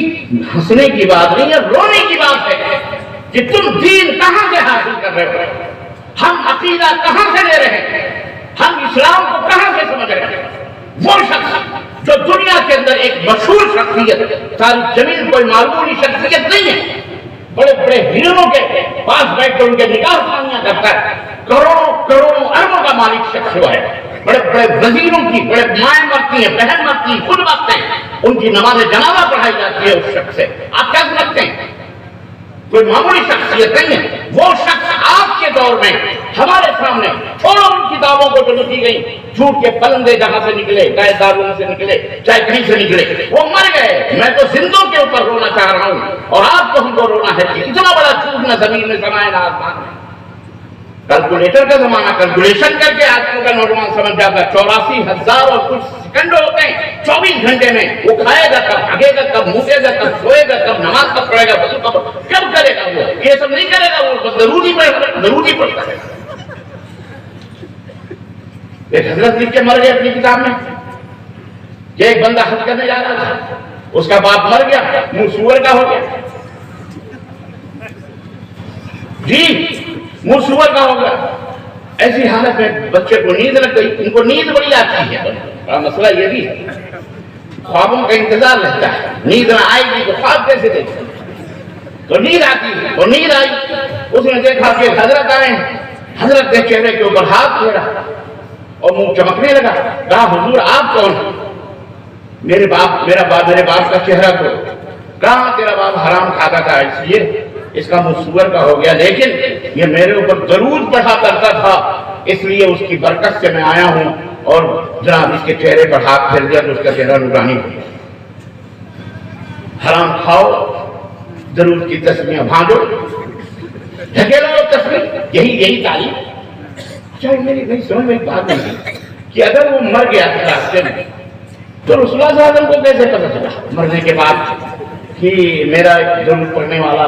ہنسنے کی بات نہیں ہے، رونے کی بات ہے کہ تم دین کہاں سے حاصل کر رہے ہو، ہم عقیدہ کہاں سے لے رہے ہیں، ہم اسلام کو کہاں سے سمجھ رہے ہیں. وہ شخص جو دنیا کے اندر ایک مشہور شخصیت، تاریخ زمین کوئی معمولی شخصیت نہیں ہے، بڑے بڑے ہیروں کے پاس بیٹھ کر ان کے نکاح خوانیاں کرتا ہے، کروڑوں اربوں کا مالک شخص ہوا ہے. بڑے بڑے وزیروں کی بڑے مائیں مرتی ہیں، بہن مرتی ہیں، خود مرتے ہیں، ان کی نماز جنازہ پڑھائی جاتی ہے اس شخص سے. آپ کیا سمجھتے ہیں؟ کوئی معمولی شخصیت نہیں ہے. وہ شخص آپ کے دور میں ہمارے سامنے، چھوڑو ان کتابوں کو جو لکھی گئی، جھوٹ کے پلندے جہاں سے نکلے، چاہے دارالعلوم سے نکلے چاہے کہیں سے نکلے، وہ مر گئے. میں تو زندوں کے اوپر رونا چاہ رہا ہوں اور آپ کو ہم کو رونا ہے کہ اتنا بڑا جھوٹ نہ زمین میں سمائے نہ آسمان میں. کیلکولیٹر کا زمانہ، کیلکولیشن کر کے آج کل کا نوجوان سمجھ جاتا ہے 84,000 اور کچھ سیکنڈ ہوتے ہیں 24 گھنٹے میں. وہ کھائے گا کب، بھاگے گا کب، موٹے گا کب، سوئے گا کب، نماز کب پڑھے گا، وضو کب کرے گا، وہ یہ سب نہیں کرے گا. وہ ضروری پڑھتا ہے. ایک حضرت لکھ کے مر گئے اپنی کتاب میں کہ ایک بندہ حج کرنے جا رہا تھا، اس کا باپ مر گیا، منہ سور کا ہو گیا. جی منہ سور کا ہو گیا. ایسی حالت میں بچے کو نیند لگ گئی. ان کو نیند بڑی آتی ہے. مسئلہ یہ بھی ہے، خوابوں کا انتظار رہتا ہے، نیند نہ آئے گی تو خواب کیسے دیکھیں. تو نیند آتی ہے، اور نیند آئی. اس نے دیکھا کہ حضرت آئے ہیں. حضرت کے چہرے کے اوپر ہاتھ پھیرا اور منہ چمکنے لگا. کہا حضور آپ کون ہیں؟ میرے باپ کا چہرہ کو. کہاں تیرا باپ حرام کھاتا تھا اس لیے اس کا منہ سور کا ہو گیا، لیکن یہ میرے اوپر درود پڑھا کرتا تھا اس لیے اس کی برکت سے میں آیا ہوں اور جناب اس کے چہرے پر ہاتھ پھیر دیا تو اس کا چہرہ نورانی ہو گیا. حرام کھاؤ، درود کی تسبیحیں بھانجو، ڈھکیلو تسبیح، یہی تعلیم. اچھا میری نہیں سمجھ میں ایک بات نہیں کہ اگر وہ مر گیا تھا راستے میں تو رسول اللہ صلی اللہ علیہ وسلم کو کیسے پتہ چلا مرنے کے بعد کہ میرا ایک درود پڑھنے والا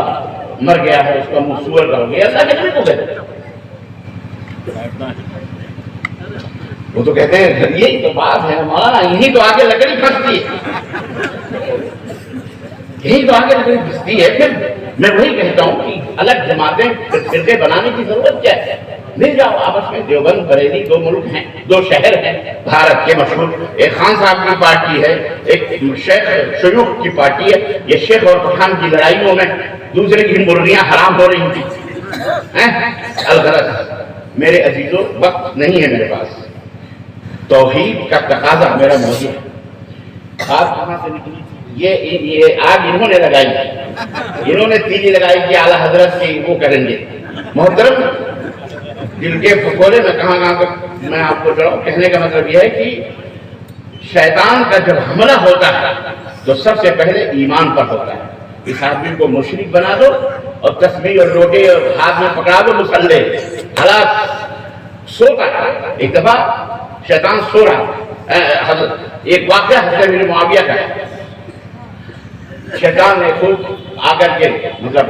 مر گیا ہے، اس کا منہ سور کا ہو گیا؟ اللہ کے نبی کو کہتے. وہ تو کہتے ہیں یہی تو بات ہے مولانا، یہی تو آگے لکڑی پھنستی ہے، یہی تو آگے لکڑی پھنستی ہے. پھر میں وہی کہتا ہوں کہ الگ جماعتیں فرقے بنانے کی ضرورت کیا ہے؟ مل جاؤ آپس میں. دیوبند بریلی دو ملک ہیں، دو شہر ہیں بھارت کے مشہور. ایک خان صاحب کی پارٹی ہے، ایک شیخ شیوخ کی پارٹی ہے. یہ شیخ اور پٹھان کی لڑائیوں میں دوسرے کی مرغیاں حرام ہو رہی تھیں. الغرض میرے عزیزوں وقت نہیں ہے میرے پاس. توحید کا تقاضا میرا موضوع ہے. آپ کہاں سے نکلی؟ یہ آگ انہوں نے لگائی، انہوں نے تیلی لگائی کہ اعلیٰ حضرت کی وہ کریں گے. محترم دل کے پھکولے میں کہاں تک میں آپ کو چڑھاؤں. کہنے کا مطلب یہ ہے کہ شیطان کا جب حملہ ہوتا ہے تو سب سے پہلے ایمان پر ہوتا ہے. اس آدمی کو مشرک بنا دو اور تسبیح اور لوٹے اور ہاتھ میں پکڑا دو مسلح. حالات سوتا ہے. ایک دفعہ شیطان سو رہا. ایک واقعہ حضرت امیر معاویہ کا ہے. شیطان نے خود آ کر کے مطلب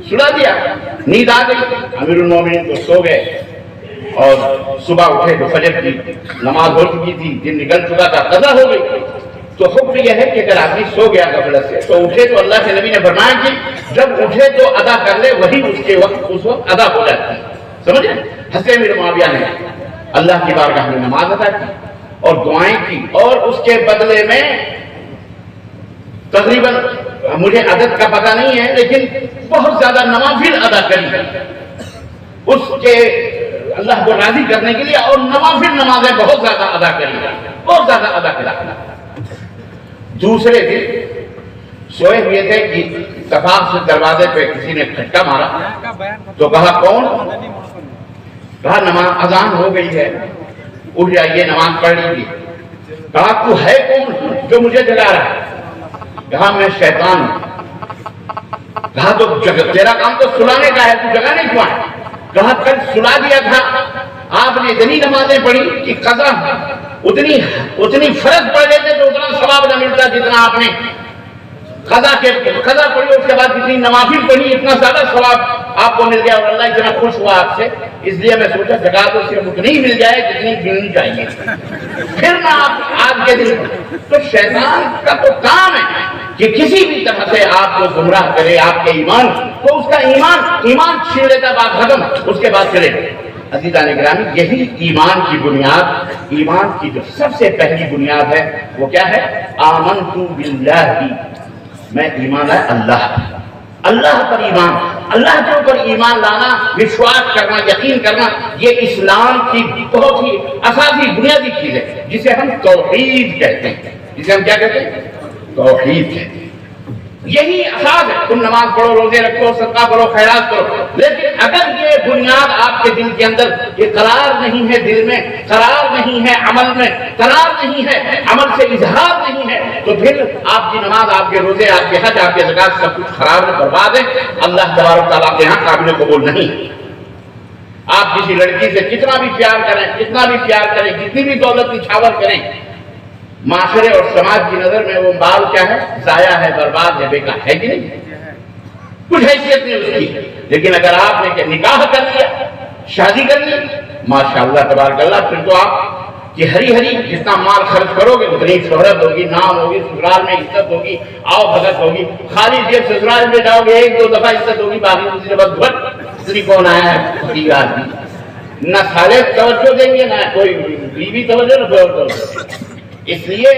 سلا دیا، نیند آ گئی. امیر المومنین تو سو گئے اور صبح اٹھے تو فجر کی نماز ہو چکی تھی، دن نکل چکا تھا، قضا ہو گئی. تو حکم یہ ہے کہ اگر آدمی سو گیا غفلت سے تو اٹھے تو اللہ کے نبی نے فرمایا کہ جب اٹھے تو ادا کر لے، وہی اس وقت ادا ہو جاتی ہے. سمجھے؟ حضرت امیر معاویہ نے اللہ کی بارگاہ میں نماز ادا کی اور دعائیں کی، اور اس کے بدلے میں تقریباً مجھے عدد کا پتہ نہیں ہے لیکن بہت زیادہ نوافل ادا کری اس کے اللہ کو راضی کرنے کے لیے، اور نوافل نمازیں بہت زیادہ ادا کری، بہت زیادہ ادا کرا. دوسرے دن سوئے ہوئے تھے کہ اتفاق سے دروازے پہ کسی نے کھٹکا مارا تو کہا کون؟ کہا نماز اذان ہو گئی ہے، اٹھ جائیے نماز پڑھ لیجیے. کہا تو ہے کون جو مجھے جگا رہا ہے؟ کہا میں شیطان ہوں. کہا تو تیرا کام تو سلانے کا ہے، تو جگانے کیوں ہے؟ کہا کل سلا دیا تھا آپ نے، اتنی نمازیں پڑھی کہ قضا اتنی فرض پڑھ لیتے تو اتنا ثواب نہ ملتا جتنا آپ نے قضا پڑھی، اس کے بعد کتنی نوافل پڑھی، اتنا زیادہ ثواب آپ کو مل گیا اور اللہ اتنا خوش ہوا آپ سے. اس لیے میں سوچا جگہ تو صرف اتنی مل جائے جتنی ملنی چاہیے، پھر نہ آپ آج کے دن. تو شیطان کا تو کام ہے کہ کسی بھی طرح سے آپ کو گمراہ کرے آپ کے ایمان تو اس کا ایمان چھین لیتا، بات ختم، اس کے بعد چلے. عزیزان گرامی یہی ایمان کی بنیاد، ایمان کی جو سب سے پہلی بنیاد ہے وہ کیا ہے؟ آمنت باللہ، میں ایمان ہے اللہ پر ایمان، اللہ کے اوپر ایمان لانا، وشواس کرنا، یقین کرنا، یہ اسلام کی بہت ہی اساسی بنیادی چیز ہے جسے ہم توحید کہتے ہیں. جسے ہم کیا کہتے ہیں؟ توحید کہتے ہیں. یہی اساس ہے. تم نماز پڑھو، روزے رکھو، صدقہ کرو، خیرات کرو، لیکن اگر یہ بنیاد آپ کے دل کے اندر یہ قرار نہیں ہے، دل میں قرار نہیں ہے، عمل میں قرار نہیں ہے، عمل سے اظہار نہیں ہے، تو پھر آپ کی نماز، آپ کے روزے، آپ کے حج، آپ کے زکات سب کچھ خراب ہے، برباد ہے. اللہ تبارک تعالیٰ کے یہاں قابل قبول نہیں. آپ کسی لڑکی سے کتنا بھی پیار کریں، جتنی بھی دولت نچھاور کریں، معاشرے اور سماج کی نظر میں وہ بال کیا ہے؟ ضائع ہے، برباد ہے، بیکار ہے کہ نہیں؟ کچھ حیثیت نہیں اس کی. لیکن اگر آپ نے نکاح کر لیا، شادی کر لی، ماشاءاللہ تبارک اللہ، پھر تو آپ کی ہری جتنا مال خرچ کرو گے اتنی شہرت ہوگی، نام ہوگی، سسرال میں عزت ہوگی، آؤ بھگت ہوگی. خالی جب سسرال میں جاؤ گے ایک دو دفعہ عزت ہوگی، باقی دوسری دفعہ اتنی کون آیا ہے آدمی، نہ سارے توجہ دیں گے، نہ کوئی بیوی توجہ، نہ کوئی توجہ. اس لیے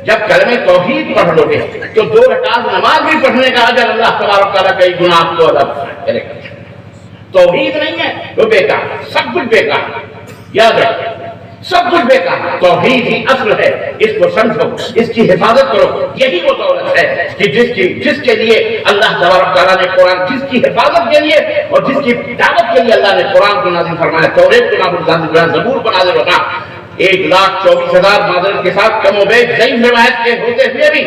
جب کلمہ توحید پڑھ لو گے تو 2 رکعت نماز بھی پڑھنے کا اجر اللہ تبارک تعالیٰ کئی گنا آپ کو ادا کرے گا. توحید نہیں ہے تو بیکار، سب کچھ بیکار. یاد رکھیں سب کچھ بیکار. توحید ہی اصل ہے، اس کو سمجھو، اس کی حفاظت کرو. یہی وہ دولت ہے کہ جس کے لیے اللہ تبارک تعالیٰ نے قرآن، جس کی حفاظت کے لیے اور جس کی دعوت کے لیے اللہ نے قرآن کو نازل فرمایا، توریت کو نازل فرمایا، زبور کو نازل فرمایا. 1,24,000 معذرت کے ساتھ کم و بیش ضعیف روایت کے ہوتے ہوئے بھی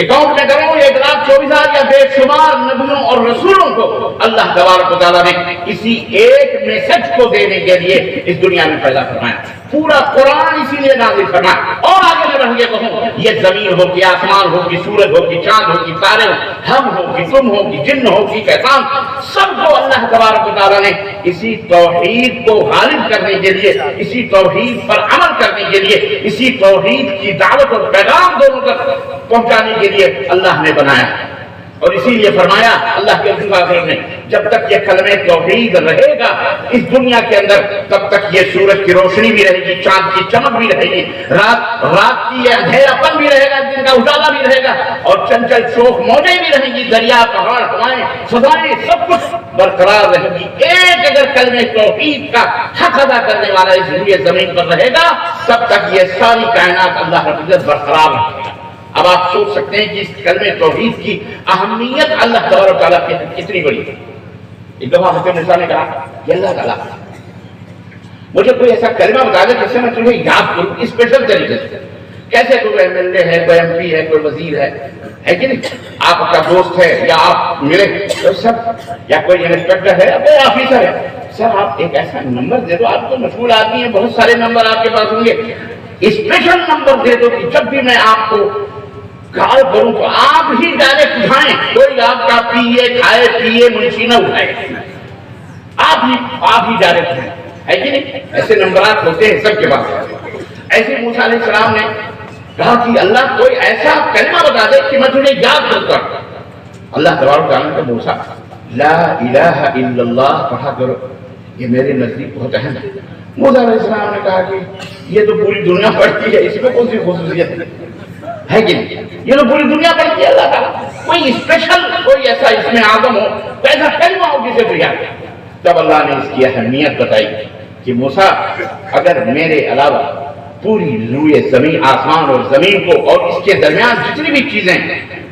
اکاؤنٹ میں کروں 1,24,000 یا بے شمار نبیوں اور رسولوں کو اللہ تبارک و تعالیٰ نے اسی ایک میسج کو دینے کے لیے اس دنیا میں پیدا فرمایا. پورا قرآن اسی لیے نازل فرمایا. اور آگے میں بڑھ کے کہوں یہ زمین ہو کہ آسمان ہو کہ سورج ہو کہ چاند ہو کہ تارے ہو، ہم ہو کہ تم ہو کہ جن ہو کہ شیطان، سب کو اللہ تبارک و تعالیٰ نے اسی توحید کو غالب کرنے کے لیے، اسی توحید پر عمل کرنے کے لیے، اسی توحید کی دعوت اور پیغام دونوں تک پہنچانے کے لیے اللہ نے بنایا. اور اسی لیے فرمایا اللہ کے رسول نے جب تک یہ کلمہ توحید رہے گا اس دنیا کے اندر تب تک یہ سورج کی روشنی بھی رہے گی، چاند کی چمک بھی رہے گی، رات کی یہ اندھیرا پن بھی رہے گا، دن کا اجالا بھی رہے گا، اور چنچل شوخ موجیں بھی رہیں گی، دریا پہاڑ ہوائیں فضائیں سب کچھ برقرار رہے گی. ایک اگر کلمہ توحید کا حق ادا کرنے والا اس روئے زمین پر رہے گا تب تک یہ ساری کائنات اللہ رب العزت برقرار رکھے گا. اب آپ سوچ سکتے ہیں کہ اس کلمہ توحید کی اہمیت اللہ تبارک و تعالیٰ کی کتنی بڑی ہے. ایک دفعہ حضرت موسیٰ نے کہا کہ اللہ تعالیٰ مجھے کوئی ایسا کلمہ بتا دے جس سے میں تمہیں یاد کروں اسپیشل طریقے سے. کیسے کوئی MLA ہے، کوئی MP ہے، کوئی وزیر ہے کہ نہیں، آپ کا دوست ہے یا آپ ملے تو سب، یا کوئی انسپیکٹر ہے یا کوئی آفیسر ہے، سر آپ ایک ایسا نمبر دے دو، آپ تو مشغول آدمی ہیں، بہت سارے نمبر آپ کے پاس ہوں گے، اسپیشل نمبر دے دو کہ جب بھی میں آپ کو کال کروں تو آپ ہی ڈائریکٹ اٹھائیں، کوئی آپ کا پیے کھائے پیے منشی نہ اٹھائے، آپ ہی ڈائریکٹ اٹھائیں، ہے کہ نہیں. ایسے نمبرات ہوتے ہیں سب کے پاس. ایسے موسیٰ علیہ السلام نے کہا کہ اللہ کوئی ایسا کلمہ بتا دے کہ میں تجھے یاد کرتا ہوں. اللہ تبارک و تعالیٰ نے موسیٰ لا الہ الا اللہ پڑھا کرو، یہ میرے نزدیک بہت اہم ہے. موسیٰ علیہ السلام نے کہا کہ یہ تو پوری دنیا پڑھتی ہے، اس میں کون سی خصوصیت ہے کہ نہیں، یہ تو پوری دنیا پڑھتی ہے. اللہ تعالیٰ کوئی اسپیشل کوئی ایسا اس میں اعظم ہو، ایسا کلمہ ہو جسے تو یاد. تب اللہ نے اس کی اہمیت بتائی کہ موسیٰ اگر میرے علاوہ پوری روئے زمین آسمان اور زمین کو اور اس کے درمیان جتنی بھی چیزیں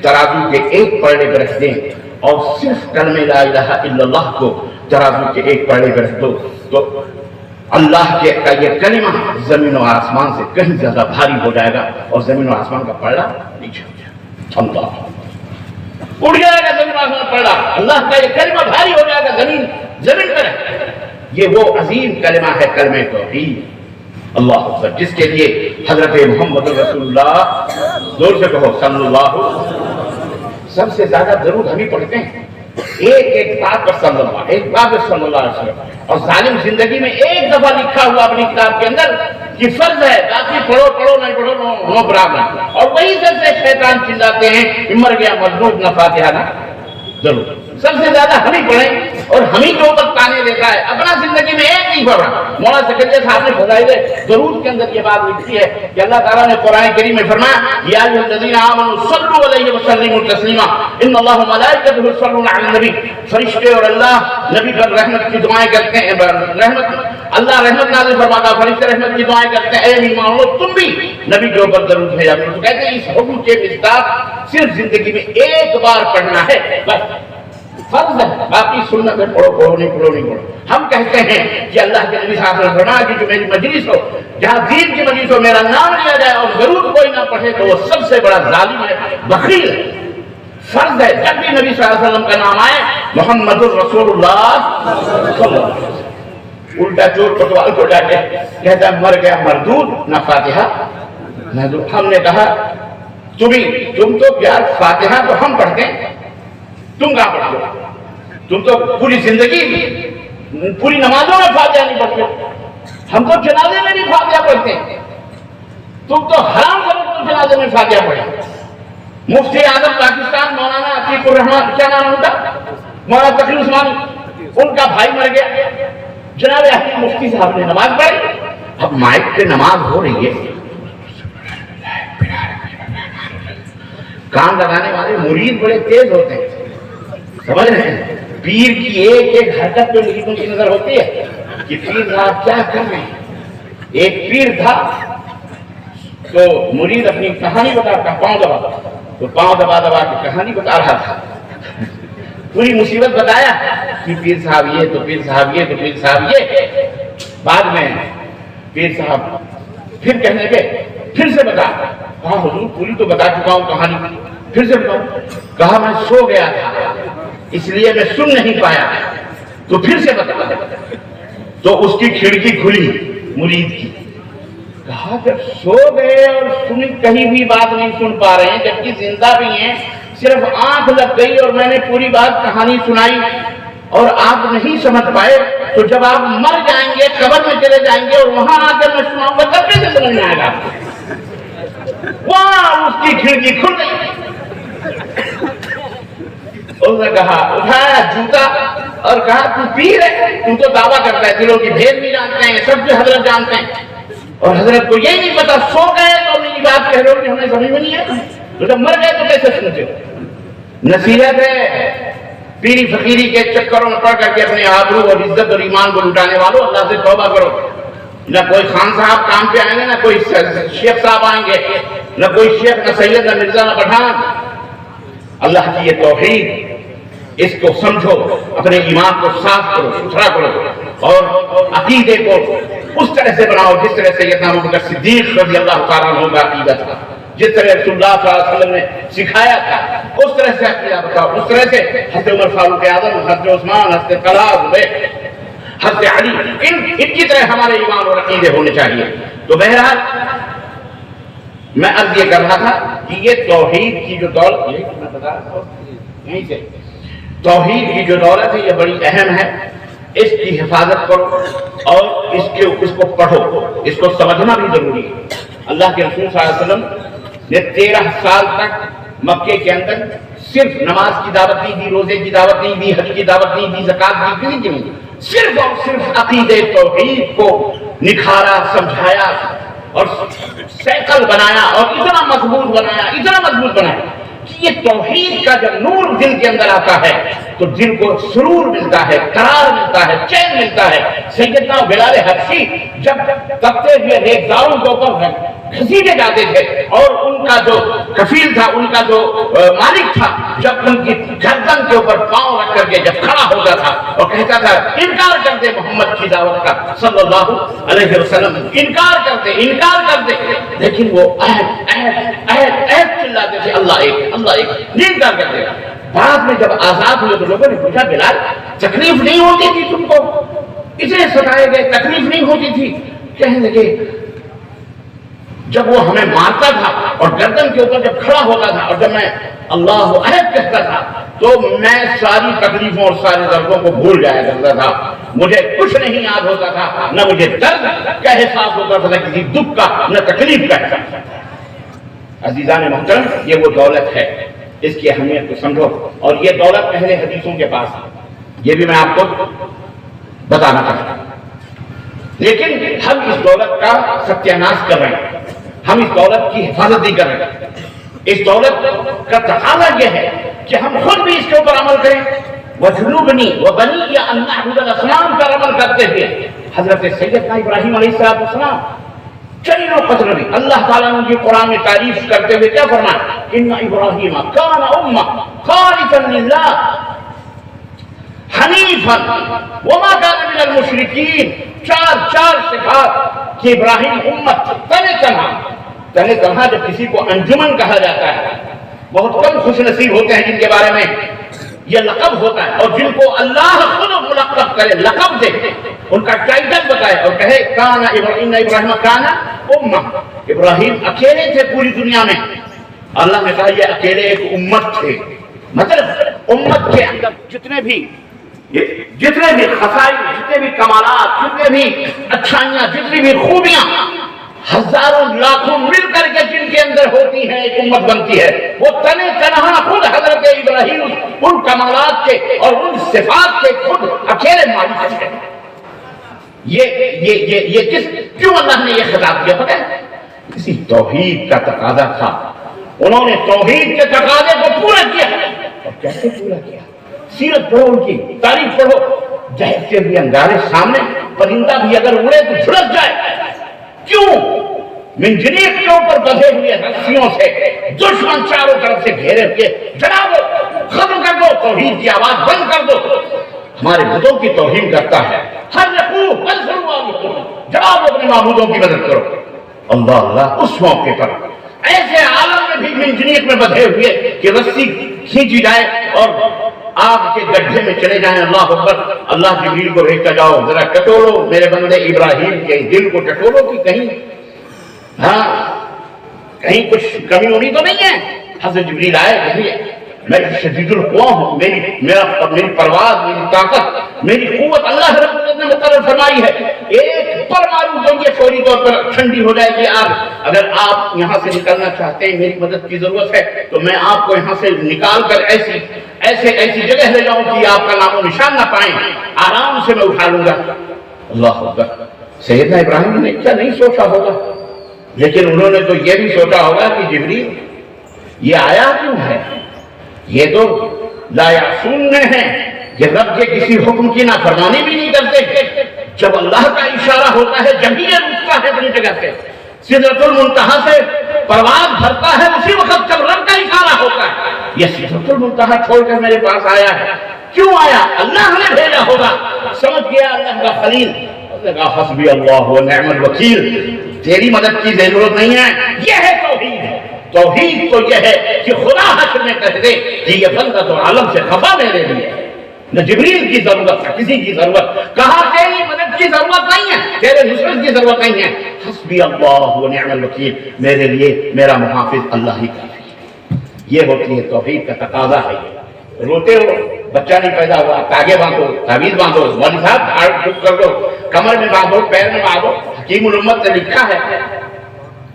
ترازو کے ایک پلڑے پر رکھ دیں اور صرف کلمہ لا الہ الا اللہ کو ترازو کے ایک پلڑے پر رکھ دو تو اللہ کا یہ کلمہ زمین و آسمان سے کہیں زیادہ بھاری ہو جائے گا اور زمین و آسمان کا پلڑا نیچے ہو جائے گا. اللہ اڑ جائے گا زمین و آسمان کا پلڑا، اللہ کا یہ کلمہ بھاری ہو جائے گا، زمین پر ہے. یہ وہ عظیم کلمہ ہے کلمہ توحید. اللہ اکبر، جس کے لیے حضرت محمد رسول اللہ، زور سے کہو صلی اللہ، سب سے زیادہ درود ہم ہی پڑھتے ہیں. ایک بات پر صلی اللہ، ایک بات پر صلی اللہ علیہ وسلم. اور ظالم زندگی میں ایک دفعہ لکھا ہوا اپنی کتاب کے اندر کہ فرض ہے، باقی پڑھو نہیں پڑھو نو پرابلم. اور وہی سب سے شیطان چلاتے ہیں مر گیا مظلوم نہ فاتحہ نہ ضرور. سب سے زیادہ ہم ہی پڑھیں اور ہم ہی کے اوپر تانے دیتا ہے، اپنا زندگی میں ایک نہیں پڑھ رہا. مولانا سکندری صاحب نے فضائل درود کے اندر یہ بات لکھی ہے کہ اللہ تعالیٰ نے قرآن کریم میں فرمایا یا ایھا الذین آمنوا صلوا علیہ وسلموا تسلیما ان اللہ وملائکتہ یصلون علی النبی. فرشتے اور اللہ نبی پر رحمت کی دعائیں کرتے ہیں، اللہ رحمت نازل فرماتا، فرشتے رحمت کی دعائیں کرتے ہیں اے ایمان والو تم بھی نبی کے اوپر درود بھیجا کرو. تو کہتے ہیں اس حکم کے مصداق صرف زندگی میں ایک بار پڑھنا ہے، بس فرض ہے، باقی سنت ہے پڑھو نہیں پڑھو. ہم کہتے ہیں کہ اللہ کے نبی صلی اللہ علیہ وسلم فرمایا کہ جو میری مجلس ہو، جہاں دین کی مجلس ہو، میرا نام لیا جائے اور ضرور کوئی نہ پڑھے تو وہ سب سے بڑا ظالم ہے، بخیل ہے. فرض ہے جب بھی نبی صلی اللہ علیہ وسلم کا نام آئے محمد الرسول اللہ صلی اللہ علیہ وسلم. الٹا چور پٹوال کو ڈالے کہتا مر گیا مردود نہ فاتحہ نہ درود. ہم نے کہا تم تو پیار فاتحہ تو ہم پڑھتے ہیں، تم کہاں پڑھتے ہو؟ تم تو پوری زندگی پوری نمازوں میں فاتحہ نہیں پڑھتے، ہم تو جنازے میں نہیں فاتحہ پڑھتے. تم تو حرام کرو تم جنازے میں فاتحہ پڑھے. مفتی اعظم پاکستان مولانا عتیق الرحمان، کیا نام ان کا، مولانا تقی عثمان، ان کا بھائی مر گیا. جناب حکیم مفتی صاحب نے نماز پڑھی. اب مائک پہ نماز ہو رہی ہے، کان لگانے والے مرید بڑے تیز ہوتے ہیں، سمجھ رہے ہیں، پیر کی ایک حرکت پہ مریدوں کی نظر ہوتی ہے کہ پیر صاحب کیا کر رہے ہیں. ایک پیر تھا تو مرید اپنی کہانی بتا، پاؤں دبا تو پاؤں دبا کے کہانی بتا رہا تھا، پوری مصیبت بتایا کہ پیر صاحب یہ تو پیر صاحب یہ تو پیر صاحب یہ. بعد میں پیر صاحب پھر کہنے لگے پھر سے بتا. کہا حضور پوری تو بتا چکا ہوں کہانی, پھر سے بتاؤں. کہا میں سو گیا تھا اس لیے میں سن نہیں پایا, تو پھر سے بتا. تو اس کی کھڑکی کھلی مرید کی. کہا جب سو گئے اور کہیں بھی بات نہیں سن پا رہے ہیں جبکہ زندہ بھی ہیں, صرف آنکھ لگ گئی اور میں نے پوری بات کہانی سنائی اور آپ نہیں سمجھ پائے, تو جب آپ مر جائیں گے قبر میں چلے جائیں گے اور وہاں آ کر میں سناؤں گا تب کیسے سمجھ میں آئے گا. وہاں اس کی کھڑکی کھل گئی. اس نے کہا اٹھایا جوتا اور کہا تو پیر ہے, تو دعویٰ کرتا ہے دلوں کی بھید بھی جانتے ہیں, سب جو حضرت جانتے ہیں, اور حضرت کو یہ نہیں پتا سو گئے تو میری بات کہہ رہے ہو کہ ہمیں سمجھ میں نہیں ہے, تو جب مر گئے تو کیسے سنتے ہو. نصیحت ہے پیری فقیری کے چکروں میں پڑ کر کے اپنے آبرو اور عزت اور ایمان کو لٹانے والوں, اللہ سے توبہ کرو. نہ کوئی خان صاحب کام پہ آئیں گے, نہ کوئی شیخ صاحب آئیں گے, نہ کوئی شیخ, نہ سید, نہ مرزا, نہ پٹھان. اللہ کی یہ توحید, اس کو سمجھو, اپنے ایمان کو صاف کرو, ستھرا کرو اور عقیدے کو اس طرح سے بناؤ جس طرح سے سیدنا ابوبکر صدیق رضی اللہ تعالیٰ عنہ کا عقیدہ تھا, جس طرح رسول اللہ صلی اللہ علیہ وسلم نے سکھایا تھا اس طرح سے عقیدہ بتاؤ. اس طرح سے حضرت عمر فاروق اعظم, حضرت عثمان, حضرت طلحہ, حضرت علی, ان کی طرح ہمارے ایمان اور عقیدے ہونے چاہیے. تو بہرحال میں عرض یہ کر رہا تھا کہ یہ توحید کی جو دولت, یہی میں بتا رہا تھا, یہیں سے توحید کی جو دولت ہے یہ بڑی اہم ہے. اس کی حفاظت کرو اور اس کو پڑھو, اس کو سمجھنا بھی ضروری ہے. اللہ کے رسول صلی اللہ علیہ وسلم نے 13 سال تک مکے کے اندر صرف نماز کی دعوت نہیں دی, روزے کی دعوت نہیں دی, حج کی دعوت نہیں دی, زکات نہیں دی, صرف اور صرف عقیدے توحید کو نکھارا, سمجھایا اور سیکل بنایا اور اتنا مضبوط بنایا کہ یہ توحید کا جب نور دل کے اندر آتا ہے تو دل کو سرور ملتا ہے, قرار ملتا ہے, چین ملتا ہے. سیدنا بلال حبشی جب تپتے ہوئے ریگزاروں کے اوپر گھسیٹے جاتے تھے اور ان کا جو کفیل تھا, ان کا جو مالک تھا, جب ان کی گردن کے اوپر پاؤں رکھ کر کے جب کھڑا ہوتا تھا اور کہتا تھا انکار کر دے محمد کی دعوت کا صلی اللہ علیہ وسلم, انکار کر دے, لیکن وہ اہد چلاتے تھے, اللہ ایک, انکار کر دے. بعد میں جب آزاد ہوئے تو لوگوں نے پوچھا بلال تکلیف نہیں ہوتی تھی تم کو, اتنے ستائے گئے, تکلیف نہیں ہوتی تھی؟ کہنے لگے جب وہ ہمیں مارتا تھا اور گردن کے اوپر جب کھڑا ہوتا تھا اور جب میں اللہ احد کہتا تھا تو میں ساری تکلیفوں اور سارے دردوں کو بھول جایا کرتا تھا, مجھے کچھ نہیں یاد ہوتا تھا, نہ مجھے درد کا احساس ہوتا تھا, نہ کسی دکھ کا, نہ تکلیف کا احساس ہوتا تھا. عزیزان محترم, یہ وہ دولت ہے, اس کی اہمیت کو سمجھو. اور یہ دولت پہلے حدیثوں کے پاس ہے, یہ بھی میں آپ کو بتانا چاہتا ہوں. لیکن ہم اس دولت کا ستیاناش کر رہے ہیں, ہم اس دولت کی حفاظت نہیں کر رہے. اس دولت کا تقاضا یہ ہے کہ ہم خود بھی اس کے اوپر عمل کریں. وَجُنُوبْنِي وَبَنِيَّ أَن نَعْبُدَ الْأَصْنَامَ پر عمل کرتے ہوئے حضرت سیدنا ابراہیم علیہ السلام چلو قدر بھی اللہ تعالیٰ نے قرآن میں تعریف کرتے ہوئے کیا فرمایا, ان ابراہیم کان امہ خالصا للہ حنیفا وما کان من المشرکین. چار صفات کہ ابراہیم امت تنہ تنہا. جب کسی کو انجمن کہا جاتا ہے, بہت کم خوش نصیب ہوتے ہیں جن کے بارے میں یہ لقب ہوتا ہے, اور جن کو اللہ خود ملقب کرے, لقب دے, ان کا ٹائٹل بتائے اور کہے کانا ابراہیم کانا امہ, ابراہیم اکیلے تھے پوری دنیا میں. اللہ نے کہا یہ اکیلے ایک امت تھے, مطلب امت کے اندر جتنے بھی خصائص, جتنے بھی کمالات, جتنے بھی اچھائیاں, جتنی بھی خوبیاں ہزاروں لاکھوں مل کر کے جن کے اندر ہوتی ہیں ایک امت بنتی ہے, وہ تنہ تنہا خود حضرت ابراہیم ان کمالات کے اور ان صفات کے خود اکیلے مالک ہیں. یہ کیوں اللہ نے یہ خطاب کیا پتہ ہے؟ کسی توحید کا تقاضا تھا. انہوں نے توحید کے تقاضے کو پورا کیا. اور کیسے پورا کیا؟ سیرت پڑھو, ان کی تاریخ پڑھو. دہتے ہوئے انگارے سامنے, پرندہ بھی اگر اڑے تو جھڑک جائے. کیوں؟ منجنیق کے اوپر بندھے ہوئے رسیوں سے دشمن چاروں طرف سے گھیرے ہوئے, جڑا دو, ختم کر دو, توحید کی آواز بند کر دو. ہمارے بتوں کی توہین کرتا ہے, ہر رقوع جاؤ اپنے معبودوں کی مدد کرو۔ اللہ اللہ اس موقع پر ایسے عالم میں بھی منجنیق میں بدھے ہوئے کہ رسی کھینچی جائے اور آگ کے گڈھے میں چلے جائیں۔ اللہ اکبر، اللہ جبریل کو بھیجتا جاؤ ذرا ٹٹولو میرے بندے ابراہیم کے دل کو ٹٹولو کہ کہیں کچھ کمی ہونی تو نہیں ہے۔ حضرت جبریل آئے، کہیے میں شدید القوا ہوں، میری پرواز، میری طاقت، میری قوت اللہ رب العزت نے مقرر فرمائی ہے۔ ایک پر ماروں تو یہ فوری طور پر ٹھنڈی ہو جائے گی آگ۔ اگر آپ یہاں سے نکلنا چاہتے ہیں، میری مدد کی ضرورت ہے، تو میں آپ کو یہاں سے نکال کر ایسی جگہ لے جاؤں کہ آپ کا نام و نشان نہ پائیں، آرام سے میں اٹھا لوں گا۔ اللہ اکبر، سیدنا ابراہیم نے کیا نہیں سوچا ہوگا، لیکن انہوں نے تو یہ بھی سوچا ہوگا کہ جبریل یہ آیا کیوں ہے، یہ تو لا یعصون ہیں، یہ رب کے کسی حکم کی نافرمانی بھی نہیں کرتے۔ جب اللہ کا اشارہ ہوتا ہے جب ہی یہ رکتا ہے اپنی جگہ سے، سدرۃ المنتہا سے پرواز بھرتا ہے اسی وقت جب رب کا اشارہ ہوتا ہے۔ یہ سدرۃ المنتہا چھوڑ کر میرے پاس آیا ہے، کیوں آیا؟ اللہ نے بھیجا ہوگا۔ سمجھ گیا اللہ کا خلیل، حسبی اللہ ونعم الوکیل، تیری مدد کی ضرورت نہیں ہے۔ یہ ہے توحید۔ توحید تو یہ ہے کہ خدا حشر میں کہہ دے کہ یہ بندہ تو عالم سے خفا میرے لیے، نہ جبریل کی ضرورت ہے، کسی کی ضرورت، کہا تیری مدد کی ضرورت نہیں ہے، تیرے نصرت کی ضرورت نہیں ہے، حسبی اللہ ونعم الوکیل، میرے لیے میرا محافظ اللہ ہی کافی ہے۔ یہ ہوتی ہے توحید کا تقاضا ہے۔ روتے ہو، بچہ نہیں پیدا ہوا، تاگے باندھو، تعویذ باندھو، والد صاحب ہاڑ چپ کر دو، کمر میں باندھو، پیر میں باندھو۔ حکیم الامت نے لکھا ہے،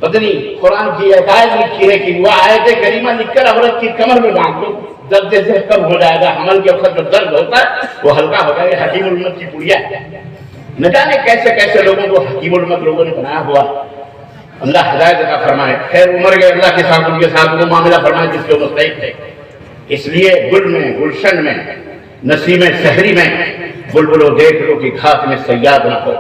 پتہ نہیں قرآن کی ہدایت لکھی ہے کہ وہ آیت کریمہ لکھ کر عورت کی کمر میں باندھ دو، درد سے کم ہو جائے گا، حمل کے وقت جو درد ہوتا ہے وہ ہلکا ہو جائے گا۔ حکیم الامت کی پڑیا ہے، نہ جانے کیسے کیسے لوگوں کو حکیم الامت لوگوں نے بنایا ہوا۔ اللہ ہدایت عطا فرمائے۔ خیر عمر گئے اللہ کے ساتھ، ان کے ساتھ وہ معاملہ فرمائے جس کے مستحق تھے۔ اس لیے گل میں، گلشن میں، نسیم سحری میں بلبلو دیکھ لو کہ گھات میں صیاد نہ ہو۔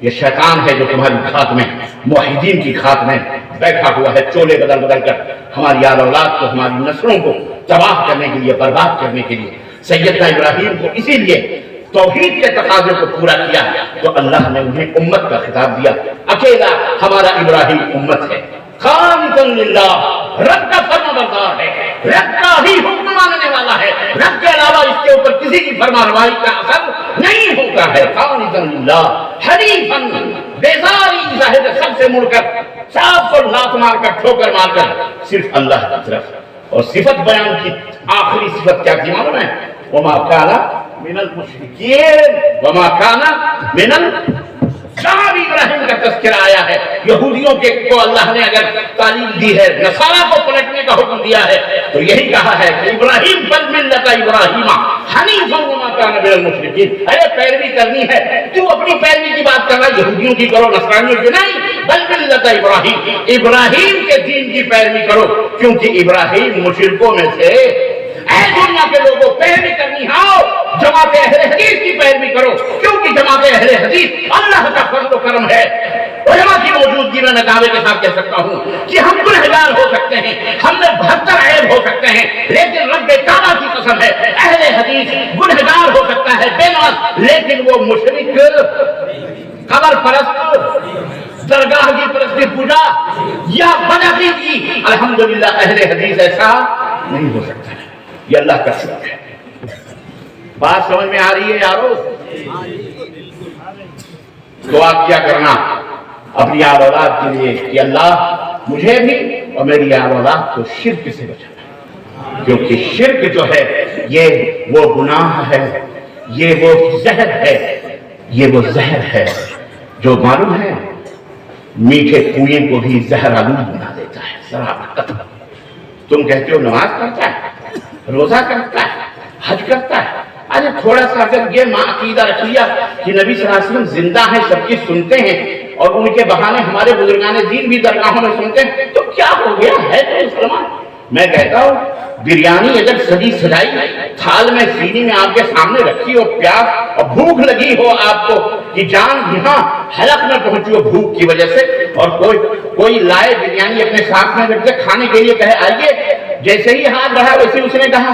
یہ شیطان ہے جو تمہاری گھات میں، موحدین کی گھات میں بیٹھا ہوا ہے، چولے بدل بدل کر ہماری آل اولاد کو، ہماری نسلوں کو تباہ کرنے کے لیے، برباد کرنے کے لیے۔ سیدنا ابراہیم کو اسی لیے توحید کے تقاضے کو پورا کیا تو اللہ نے انہیں امت کا خطاب دیا۔ اکیلا ہمارا ابراہیم امت ہے، قانتا للہ، رب کا فرما بردار ہے، رب کا ہی حکم ماننے والا ہے، رب کے علاوہ اس کے اوپر کسی کی فرما روائی کا اثر نہیں ہوتا ہے۔ قانتا للہ حنیفا، بیزاری زاہد سب سے مڑ کر، سب کو لات مار کر، ٹھوکر مار کر صرف اللہ کی طرف۔ اور صفت بیان کی آخری صفت کیا تھی معلوم ہے؟ وما کان من المشرکین وما کان من جہاں بھی ابراہیم کا تذکرہ آیا ہے، یہودیوں کو اللہ نے اگر تعلیم دی ہے، نصارہ کو پلٹنے کا حکم دیا ہے، تو یہی کہا ہے کہ ابراہیم بل ملت ابراہیم حنیفا وما کان من المشرکین۔ ارے پیروی کرنی ہے، تو اپنی پیروی کی بات کرنا، یہودیوں کی کرو، نصرانیوں کی نہیں، بل ملت ابراہیم، ابراہیم کے دین کی پیروی کرو، کیونکہ ابراہیم مشرکوں میں سے۔ اے دنیا کے لوگوں، پیروی کرنی ہاں جماعت اہل حدیث کی پیروی کرو، کیونکہ جماعت اہل حدیث اللہ کا فضل و کرم ہے۔ علماء کی موجودگی میں دعوے کے ساتھ کہہ سکتا ہوں کہ ہم گنہگار ہو سکتے ہیں، ہم میں 72 عیب ہو سکتے ہیں، لیکن رب کعبہ کی قسم ہے اہل حدیث گنہگار ہو سکتا ہے بے نماز، لیکن وہ مشرک، قبر پرست، درگاہ کی پرستی پوجا یا بدعتی کی، الحمدللہ اہل حدیث ایسا نہیں ہو سکتا ہے۔ یہ اللہ کا شکر ہے۔ بات سمجھ میں آ رہی ہے یارو؟ تو آپ کیا کرنا اپنی آل اولاد کے لیے کہ اللہ مجھے بھی اور میری آل اولاد کو شرک سے بچانا، کیونکہ شرک جو ہے یہ وہ گناہ ہے، یہ وہ زہر ہے، یہ وہ زہر ہے جو معلوم ہے میٹھے کنویں کو بھی زہر آلود بنا دیتا ہے۔ ذرا قتل، تم کہتے ہو نماز پڑھتا ہے، روزہ کرتا ہے، حج کرتا ہے، ارے تھوڑا سا اگر یہ عقیدہ رکھ لیا کہ نبی صلی اللہ علیہ وسلم زندہ ہیں، سب کی سنتے ہیں اور ان کے بہانے ہمارے بزرگان دین بھی درگاہوں میں سنتے ہیں، تو کیا ہو گیا ہے تو مسلمان۔ میں کہتا ہوں بریانی اگر سجی سجائی تھال میں سینی میں آپ کے سامنے رکھی ہو، پیاس اور بھوک لگی ہو آپ کو کہ جان یہاں حلق میں پہنچی ہو بھوک کی وجہ سے، اور کوئی لائے بریانی اپنے ساتھ میں رکھ کے کھانے کے لیے کہے آئیے، جیسے ہی ہاتھ بڑھا ویسے اس نے کہا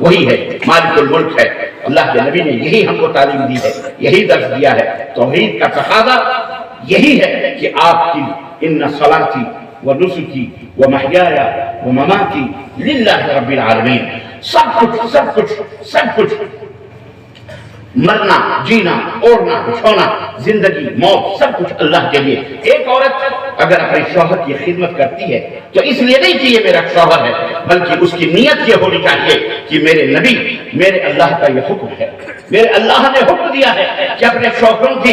وہی ہے، مالک الملک ہے۔ اللہ کے نبی نے یہی ہم کو تعلیم دی ہے، یہی درس دیا ہے۔ توحید کا تقاضا یہی ہے کہ آپ کی ان صلاتی و نسکی و محیایا و مماتی للہ رب العالمین، سب کچھ مرنا جینا اوڑھنا بچھونا زندگی موت سب کچھ اللہ کے لیے۔ ایک عورت اگر اپنے شوہر کی خدمت کرتی ہے تو اس لیے نہیں کہ یہ میرا شوہر ہے، بلکہ اس کی نیت یہ ہونی چاہیے کہ میرے نبی، میرے اللہ کا یہ حکم ہے، میرے اللہ نے حکم دیا ہے کہ اپنے شوہروں کی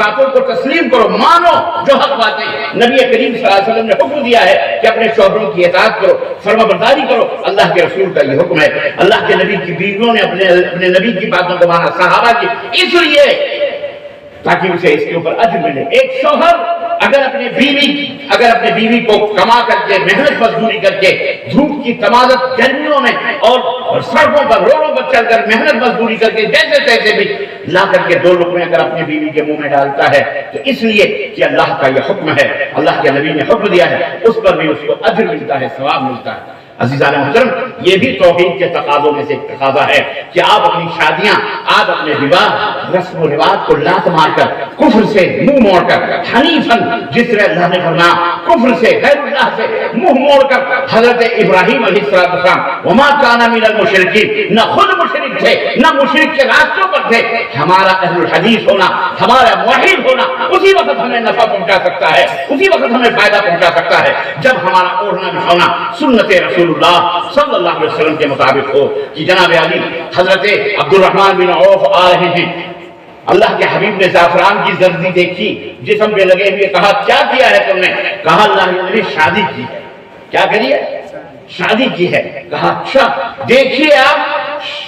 باتوں کو تسلیم کرو، مانو جو حق باتیں نبی کریم صلی اللہ علیہ وسلم نے حکم دیا ہے کہ اپنے شوہروں کی اطاعت کرو، فرما برداری کرو۔ اللہ کے رسول کا یہ حکم ہے۔ اللہ کے نبی کی بیویوں نے اپنے نبی کی باتوں کو مانا، صحابہ کی، اس لیے تاکہ اسے اس کے اوپر اجر ملے۔ ایک شوہر اگر اپنے بیوی کو کما کر کے محنت مزدوری کر کے دھوپ کی تمازت گرمیوں میں اور سڑکوں پر روڈوں پر چل کر محنت مزدوری کر کے جیسے تیسے بھی لا کر کے 2 لقمے اگر اپنے بیوی کے منہ میں ڈالتا ہے تو اس لیے کہ اللہ کا یہ حکم ہے، اللہ کے نبی نے حکم دیا ہے، اس پر بھی اس کو اجر ملتا ہے، ثواب ملتا ہے۔ عزیزان محترم، یہ بھی توحید کے تقاضوں میں سے ایک تقاضا ہے کہ آپ اپنی شادیاں، آپ اپنے وواہ رسم و رواج کو لات مار کر، کفر سے منہ موڑ کر، حنیفاً جس طرح اللہ نے فرمایا کفر سے غیر اللہ سے منہ موڑ کر، حضرت ابراہیم علیہ السلام وما کان من المشرکین، نہ خود مشرک تھے نہ مشرک کے راستوں پر تھے۔ ہمارا اہل الحدیث ہونا، ہمارا موحد ہونا اسی وقت ہمیں نفع پہنچا سکتا ہے، اسی وقت ہمیں فائدہ پہنچا سکتا ہے جب ہمارا اوڑھنا بچھونا سنت رسول اللہ صلی اللہ علیہ وسلم کے مطابق ہو۔ کہ جناب علی حضرت عبد الرحمن بن عوف آ رہے ہیں، اللہ کے حبیب نے زعفران کی زردی دیکھی، جسم پہ لگے ہوئے، کہا کیا کیا ہے تم نے؟ کہا اللہ نے شادی کی ہے۔ کیا کری ہے؟ شادی کی ہے۔ کہا اچھا دیکھیے آپ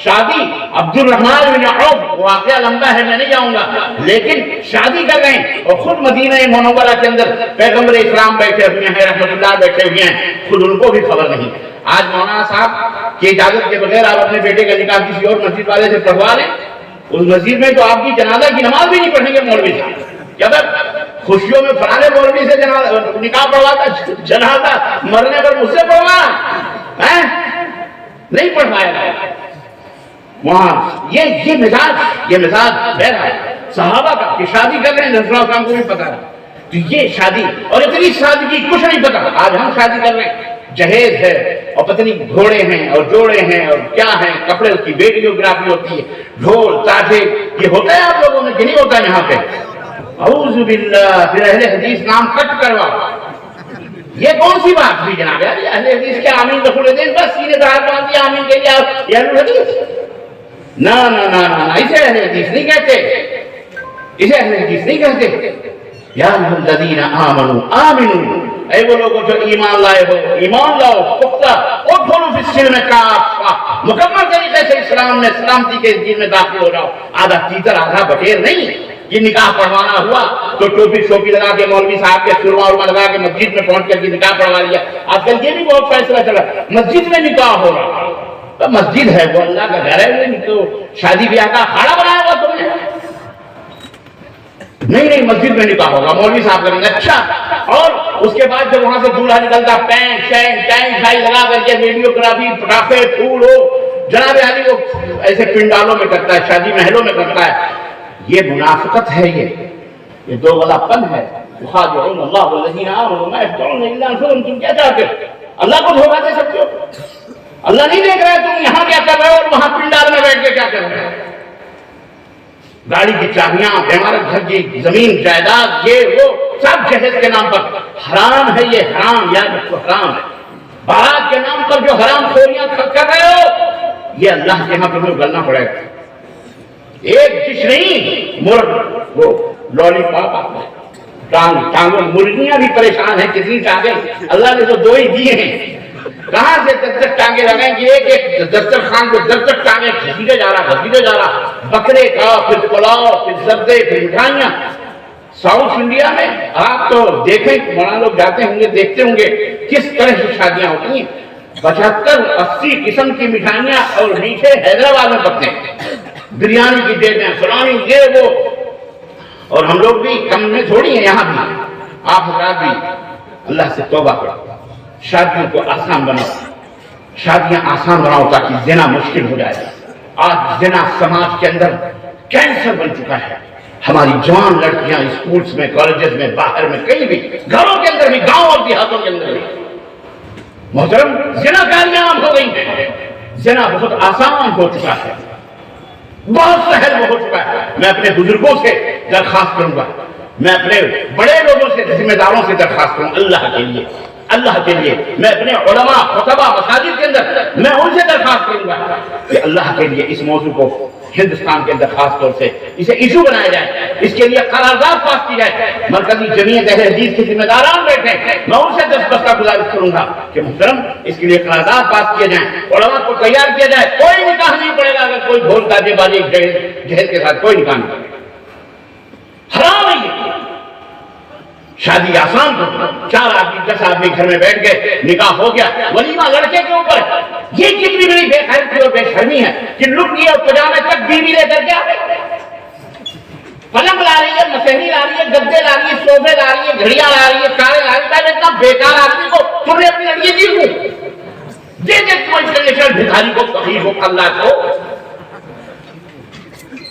شادی عبد الرحمن بن عوف، واقعہ لمبا ہے میں نہیں جاؤں گا، لیکن شادی کر رہے ہیں اور خود مدینہ منورہ کے اندر پیغمبر اسلام بیٹھے ہوئے ہیں، رحمت اللہ بیٹھے ہوئے ہیں، خود ان کو بھی خبر نہیں۔ آج مولانا صاحب کی اجازت کے بغیر آپ اپنے بیٹے کا نکاح کسی اور مسجد والے سے پڑھوا لیں، اس مسجد میں تو آپ کی جنازہ کی نماز بھی نہیں پڑھیں گے مولوی صاحب۔ کیا خوشیوں میں فلانے مولوی سے نکاح پڑھواتا، جنازہ مرنے پر مجھ سے پڑھوانا نہیں پڑھوایا وہاں۔ یہ مزاج بہرحال صحابہ کا کہ شادی کر رہے ہیں، رسول اللہ کو بھی پتا ہے تو یہ شادی، اور اتنی سادگی کچھ نہیں پتا۔ آج ہم شادی کر رہے ہیں، جہیز ہے اور پتنی گھوڑے ہیں اور جوڑے ہیں اور کیا ہیں، کپڑے کی ویڈیوگرافی ہوتی ہے، ڈھول تاجے، یہ ہوتا ہے آپ لوگوں میں کہ نہیں ہوتا یہاں پہ؟ اعوذ باللہ، پھر اہل حدیث نام کٹ کرواؤ، یہ کون سی بات ہوئی جناب؟ اہل حدیث کیا آمین رسول حدیث بس سینے دار باندھ دیا آمین کے لیے یہ اہل حدیث؟ نہ اسے اہل حدیث نہیں کہتے، اسے اہل حدیث نہیں کہتے۔ یا الذین آمنوا آمنوا، اے وہ لوگوں جو ایمان لائے ہو، ایمان لاؤ پختہ، ادخلوا فی السلم کافہ، مکمل طریقے سے اسلام میں سلامتی کے دین میں داخل ہو جاؤ۔ آدھا تیتر آدھا بٹیر نہیں۔ یہ نکاح پڑھوانا ہوا تو ٹوپی شوپی لگا کے مولوی صاحب کے سرما ورما لگا کے مسجد میں پہنچ کر کے نکاح پڑھوا لیا۔ آج کل یہ بھی بہت فیصلہ چلا، مسجد میں نکاح ہو رہا، تو مسجد ہے وہ اللہ کا گھر ہے، تو شادی بیاہ کا اکھاڑا بنایا ہوا تم نے؟ نہیں مسجد میں نکاح ہوگا، مولوی صاحب کریں گے۔ اچھا، اور اس کے بعد جب وہاں سے دولہا نکلتا پینٹ شینٹ ٹینٹ شائی لگا کر کے ویڈیوگرافی پٹاخے پھول ہو، جناب علی وہ ایسے پنڈالوں میں کرتا ہے، شادی محلوں میں کرتا ہے۔ یہ منافقت ہے، یہ دو غلا پن ہے۔ یخادعون اللہ والذین آمنوا ما یخدعون الا انفسهم، تم کیا چاہتے ہو؟ اللہ کو دھوکہ دے سکتے ہو؟ اللہ نہیں دیکھ رہا ہے تم یہاں کیا کر رہے ہو اور وہاں پنڈال میں بیٹھ کے کیا کر رہے ہو؟ گاڑی کی چابیاں، عمارت گھر کی زمین جائیداد، یہ وہ سب جہیز کے نام پر حرام ہے۔ یہ حرام، یاد رکھو حرام ہے۔ بارات کے نام پر جو حرام خوریاں کر رہے ہو، یہ اللہ کے ہاں تمہیں گلنا پڑے گا۔ ایک ڈش نہیں، مرغ وہ لولی پاپ ٹانگوں، مرغیاں بھی پریشان ہیں، کتنی ٹانگیں اللہ نے تو 2 ہی دیے ہیں، کہاں سے 10 ٹانگیں لگائیں گے؟ ایک دسترخوان کو 10 ٹانگیں گھسیٹے جا رہا، بکرے کا، پھر پلاؤ، پھر زردے، پھر مٹھائیاں۔ ساؤتھ انڈیا میں آپ تو دیکھیں، مولانا لوگ جاتے ہوں گے، دیکھتے ہوں گے کس طرح کی شادیاں ہوتی ہیں۔ 75-80 قسم کی مٹھائیاں اور میٹھے حیدرآباد میں پکتے ہیں، بریانی کی ڈیٹیں، فلانی یہ وہ، اور ہم لوگ بھی کم میں تھوڑی ہیں، یہاں بھی آپ حضرات بھی اللہ سے توبہ کرو، شادیوں کو آسان بناؤ۔ شادیاں آسان بناؤ تاکہ زنا مشکل ہو جائے. آج زنا سماج کے اندر کینسر بن چکا ہے. ہماری جوان لڑکیاں اسکولز میں، کالجز میں، باہر میں، کہیں بھی، گھروں کے اندر بھی، گاؤں اور دیہاتوں کے اندر بھی محترم زنا کاریاں عام ہو گئی ہیں. زنا بہت آسان ہو چکا ہے، بہت سہل ہو چکا ہے. میں اپنے بزرگوں سے درخواست کروں گا، میں اپنے بڑے لوگوں سے، ذمہ داروں سے درخواست کروں، اللہ کے لیے، اللہ کے لیے میں اپنے علماء، خطبہ، مساجد کے اندر میں ان سے درخواست کروں گا کہ اللہ کے لیے اس موضوع کو ہندوستان کے اندر خاص طور سے اسے ایشو بنایا جائے، اس کے لیے قرارداد پاس کی جائے. مرکزی جمعیت اہل حدیث کے ذمہ داران بیٹھے، میں ان سے دستبستہ گزارش کروں گا کہ محترم اس کے لیے قرارداد پاس کیے جائیں، علماء کو تیار کیا جائے. کوئی نکاح نہیں پڑے گا اگر کوئی ڈھول تاجے بازی جہیز کے ساتھ کوئی نکاح نہیں پڑے گا. حرام ہے یہ. شادی آسان تو 4 آدمی 10 آدمی گھر میں بیٹھ گئے، نکاح ہو گیا، ولیمہ لڑکے کے اوپر. یہ کتنی بڑی بے خیرتی اور بے شرمی ہے کہ لنگی اور پجامے تک بیوی لے کر کے آ گئے. پلنگ لا رہی ہے، مسہری لا رہی ہے، گدے لا رہی ہے، صوفے لا رہی ہے، گھڑیاں لا رہی ہے، کاریں لا رہی ہے. اتنا بیکار آدمی کو تم نے اپنی لڑکی دی ہوں دے دے تم انٹرنیشنل بھکاری کو، فقیر کو، اللہ کو.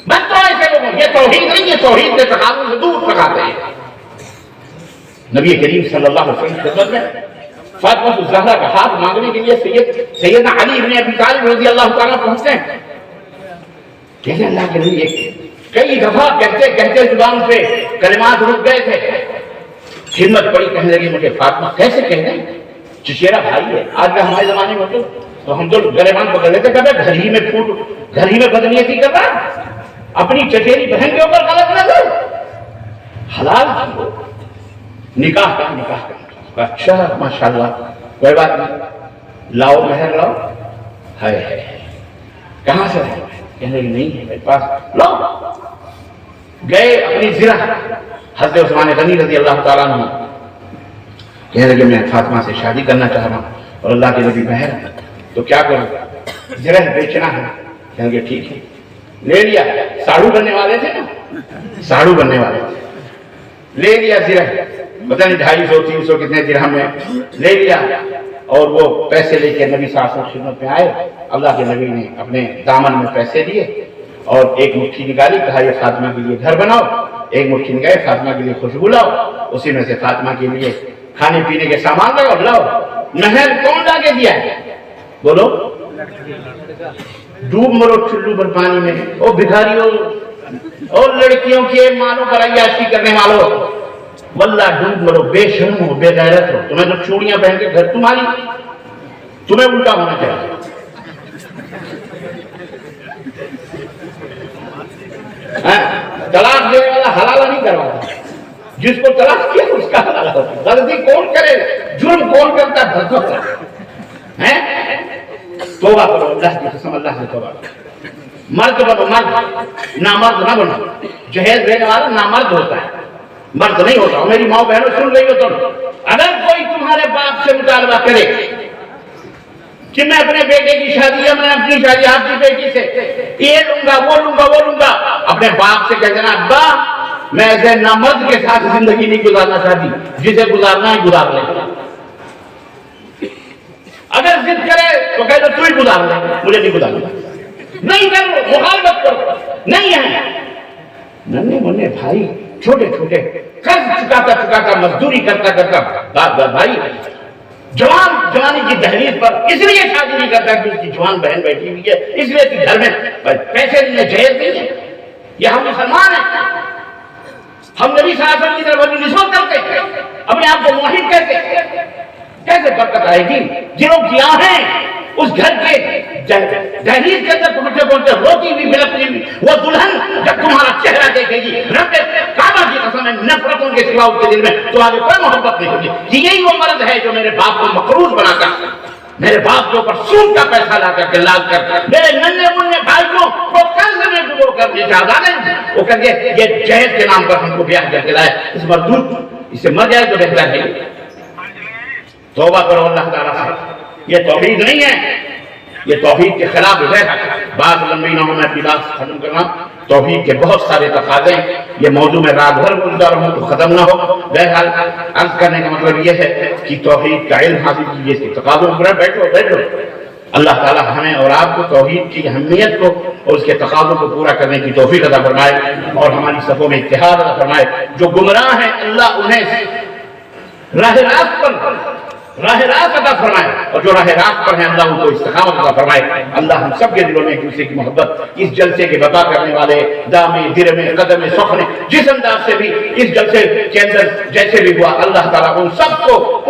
بس تو ایسے لوگوں، یہ توحید نہیں، یہ توحید کے تقاضوں سے دور بھگاتے ہیں. نبی کریم صلی اللہ علیہ وسلم کی خدمت میں فاطمہ الزہرا کا ہاتھ مانگنے کے لیے سیدنا علی بن ابی طالب رضی اللہ تعالیٰ پہنچتے ہیں. کہتے ہیں اللہ کے نبی، کئی دفعہ کہتے کہتے زبان پہ کلمات رک گئے تھے. ہمت پڑی، کہنے لگی مجھے فاطمہ کیسے کہہ دیں، چچیرا بھائی ہے. آج میں ہمارے زمانے میں تو ہم تو گریبان پکڑ لیتے، کہتے گھر ہی میں پھوٹ، گھر ہی میں بدنیتی کر رہا، اپنی چچیری بہن کے اوپر غلط نہ کر، حلال تھی نکاح کا. اچھا ماشاءاللہ کوئی بات نہیں، لاؤ مہر لاؤ. ہے کہاں سے لاؤ؟ کہنے لگے نہیں ہے میرے پاس. لاؤ. گئے اپنی زرہ حضرت عثمان غنی رضی اللہ تعالیٰ عنہ، کہنے لگے میں فاطمہ سے شادی کرنا چاہ رہا ہوں اور اللہ کے نبی مہر ہے تو کیا کروں؟ زرہ بیچنا ہے. کہنے لگے ٹھیک ہے. لے لیا. ساڑھو بننے والے تھے نا، ساڑھو بننے والے تھے. لے لیا زرہ، پتہ نہیں 250 300 کتنے درہم میں لے لیا. اور وہ پیسے لے کے نبی صلی اللہ علیہ وسلم خدمت میں آئے. اللہ کے نبی نے اپنے دامن میں پیسے دیے اور ایک مٹھی نکالی، کہا یہ فاطمہ کے لیے گھر بناؤ. ایک مٹھی نکالی، فاطمہ کے لیے خوشبو لاؤ، اسی میں سے فاطمہ کے لیے کھانے پینے کے سامان لگاؤ. لاؤ. مہر کون لا کے دیا ہے؟ بولو. ڈوب مرو چلو بھر پانی میں. او بھکاریوں اور لڑکیوں کے مالوں پر عیاشی کرنے والوں، واللہ ڈوب مرو، بے شرم ہو، بے غیرت ہو. تمہیں تو چوڑیاں پہن کے گھر تمہاری، تمہیں الٹا ہونا چاہیے. طلاق دینے والا حلال نہیں کرواتا، جس کو طلاق کیا اس کا حلال ہوتا. غلطی کون کرے، جرم کون کرتا ہے، بھرتا ہے. توبہ کرو، اللہ کی قسم، اللہ سے توبہ کرو. مرد بنو، مرد، نامرد نہ بنو. جہیز دینے والا نامرد ہوتا ہے، مرد نہیں ہوتا. میری ماں بہنوں سن رہی ہو تم، اگر کوئی تمہارے باپ سے مطالبہ کرے کہ میں اپنے بیٹے کی شادی یا میں اپنی شادی آپ کی بیٹی سے یہ لوں گا وہ لوں گا وہ لوں گا، اپنے باپ سے کہہ دینا ابا میں ایسے نامرد کے ساتھ زندگی نہیں گزارنا چاہتی، جسے گزارنا ہے گزار لے. اگر ضد کرے تو کہہ دو تو ہی گزار لے، مجھے نہیں گزارنا. نہیں کرو، مخالفت کرو. نہیں ہے ننے منے بھائی، چھوٹے چھوٹے قرض چکاتا چکاتا، مزدوری کرتا کرتا بھائی جوانی کی دہلیز پر اس لیے شادی نہیں کرتا کہ اس کی جوان بہن بیٹھی ہوئی ہے، اس لیے کہ گھر میں پیسے نہیں ہے، جہیز نہیں ہے. یہ ہم مسلمان ہیں، ہم نبی صلی اللہ علیہ وسلم کی طرف اپنی نسبت کرتے ہیں، اپنے آپ کو موحد کہتے ہیں. کیسے برکت آئے گی؟ جنہوں کی آہیں اس گھر کے دہلیز کے اندر پہنچے پہنچے روتی ہوئی بلکتی ہوئی وہ دلہن جب تمہارا چہرہ دیکھے گی، رب کعبہ کی قسم ہے نفرتوں کے سوا اس کے دل میں تو آگے کوئی محبت نہیں ہوگی. یہی وہ مرد ہے جو میرے باپ کو مقروض بنا کر، میرے باپ کے اوپر سود کا پیسہ لا کر کے لال کر میرے ننے منے بھائیوں کو قرض میں ڈبو کر دے جاتا نہیں. وہ کہتے ہیں یہ جہیز کے نام پر ہم کو بیاہ کر کے لائے، اس مردود اسے مر جائے تو بہتر ہے. توبہ کرو اللہ تعالیٰ سے. یہ توحید نہیں ہے، یہ توحید کے خلاف ہے. بات لمبی نہ ہو، میں اپنی بات ختم کرنا. توحید کے بہت سارے تقاضے ہیں، یہ موضوع میں رات بھر گزار رہا ہوں تو ختم نہ ہو. بہرحال عرض کرنے کا مطلب یہ ہے کہ توحید کا علم حاصل کیجیے، اس کے تقاضوں پر بیٹھو. اللہ تعالی ہمیں اور آپ کو توحید کی اہمیت کو اور اس کے تقاضوں کو پورا کرنے کی توفیق عطا فرمائے اور ہماری صفوں میں اتحاد عطا فرمائے. جو گمراہ ہیں اللہ انہیں راہ راست عطا فرمائے اور جو راہ راست پر ہیں اللہ ان کو استقامت عطا فرمائے. اللہ ہم سب کے دلوں میں ایک دوسرے کی محبت اس جلسے کے بقا کرنے والے دامے درمے قدمے سخنے جس انداز سے بھی اس جلسے کے اندر جیسے بھی ہوا اللہ تعالیٰ ان سب کو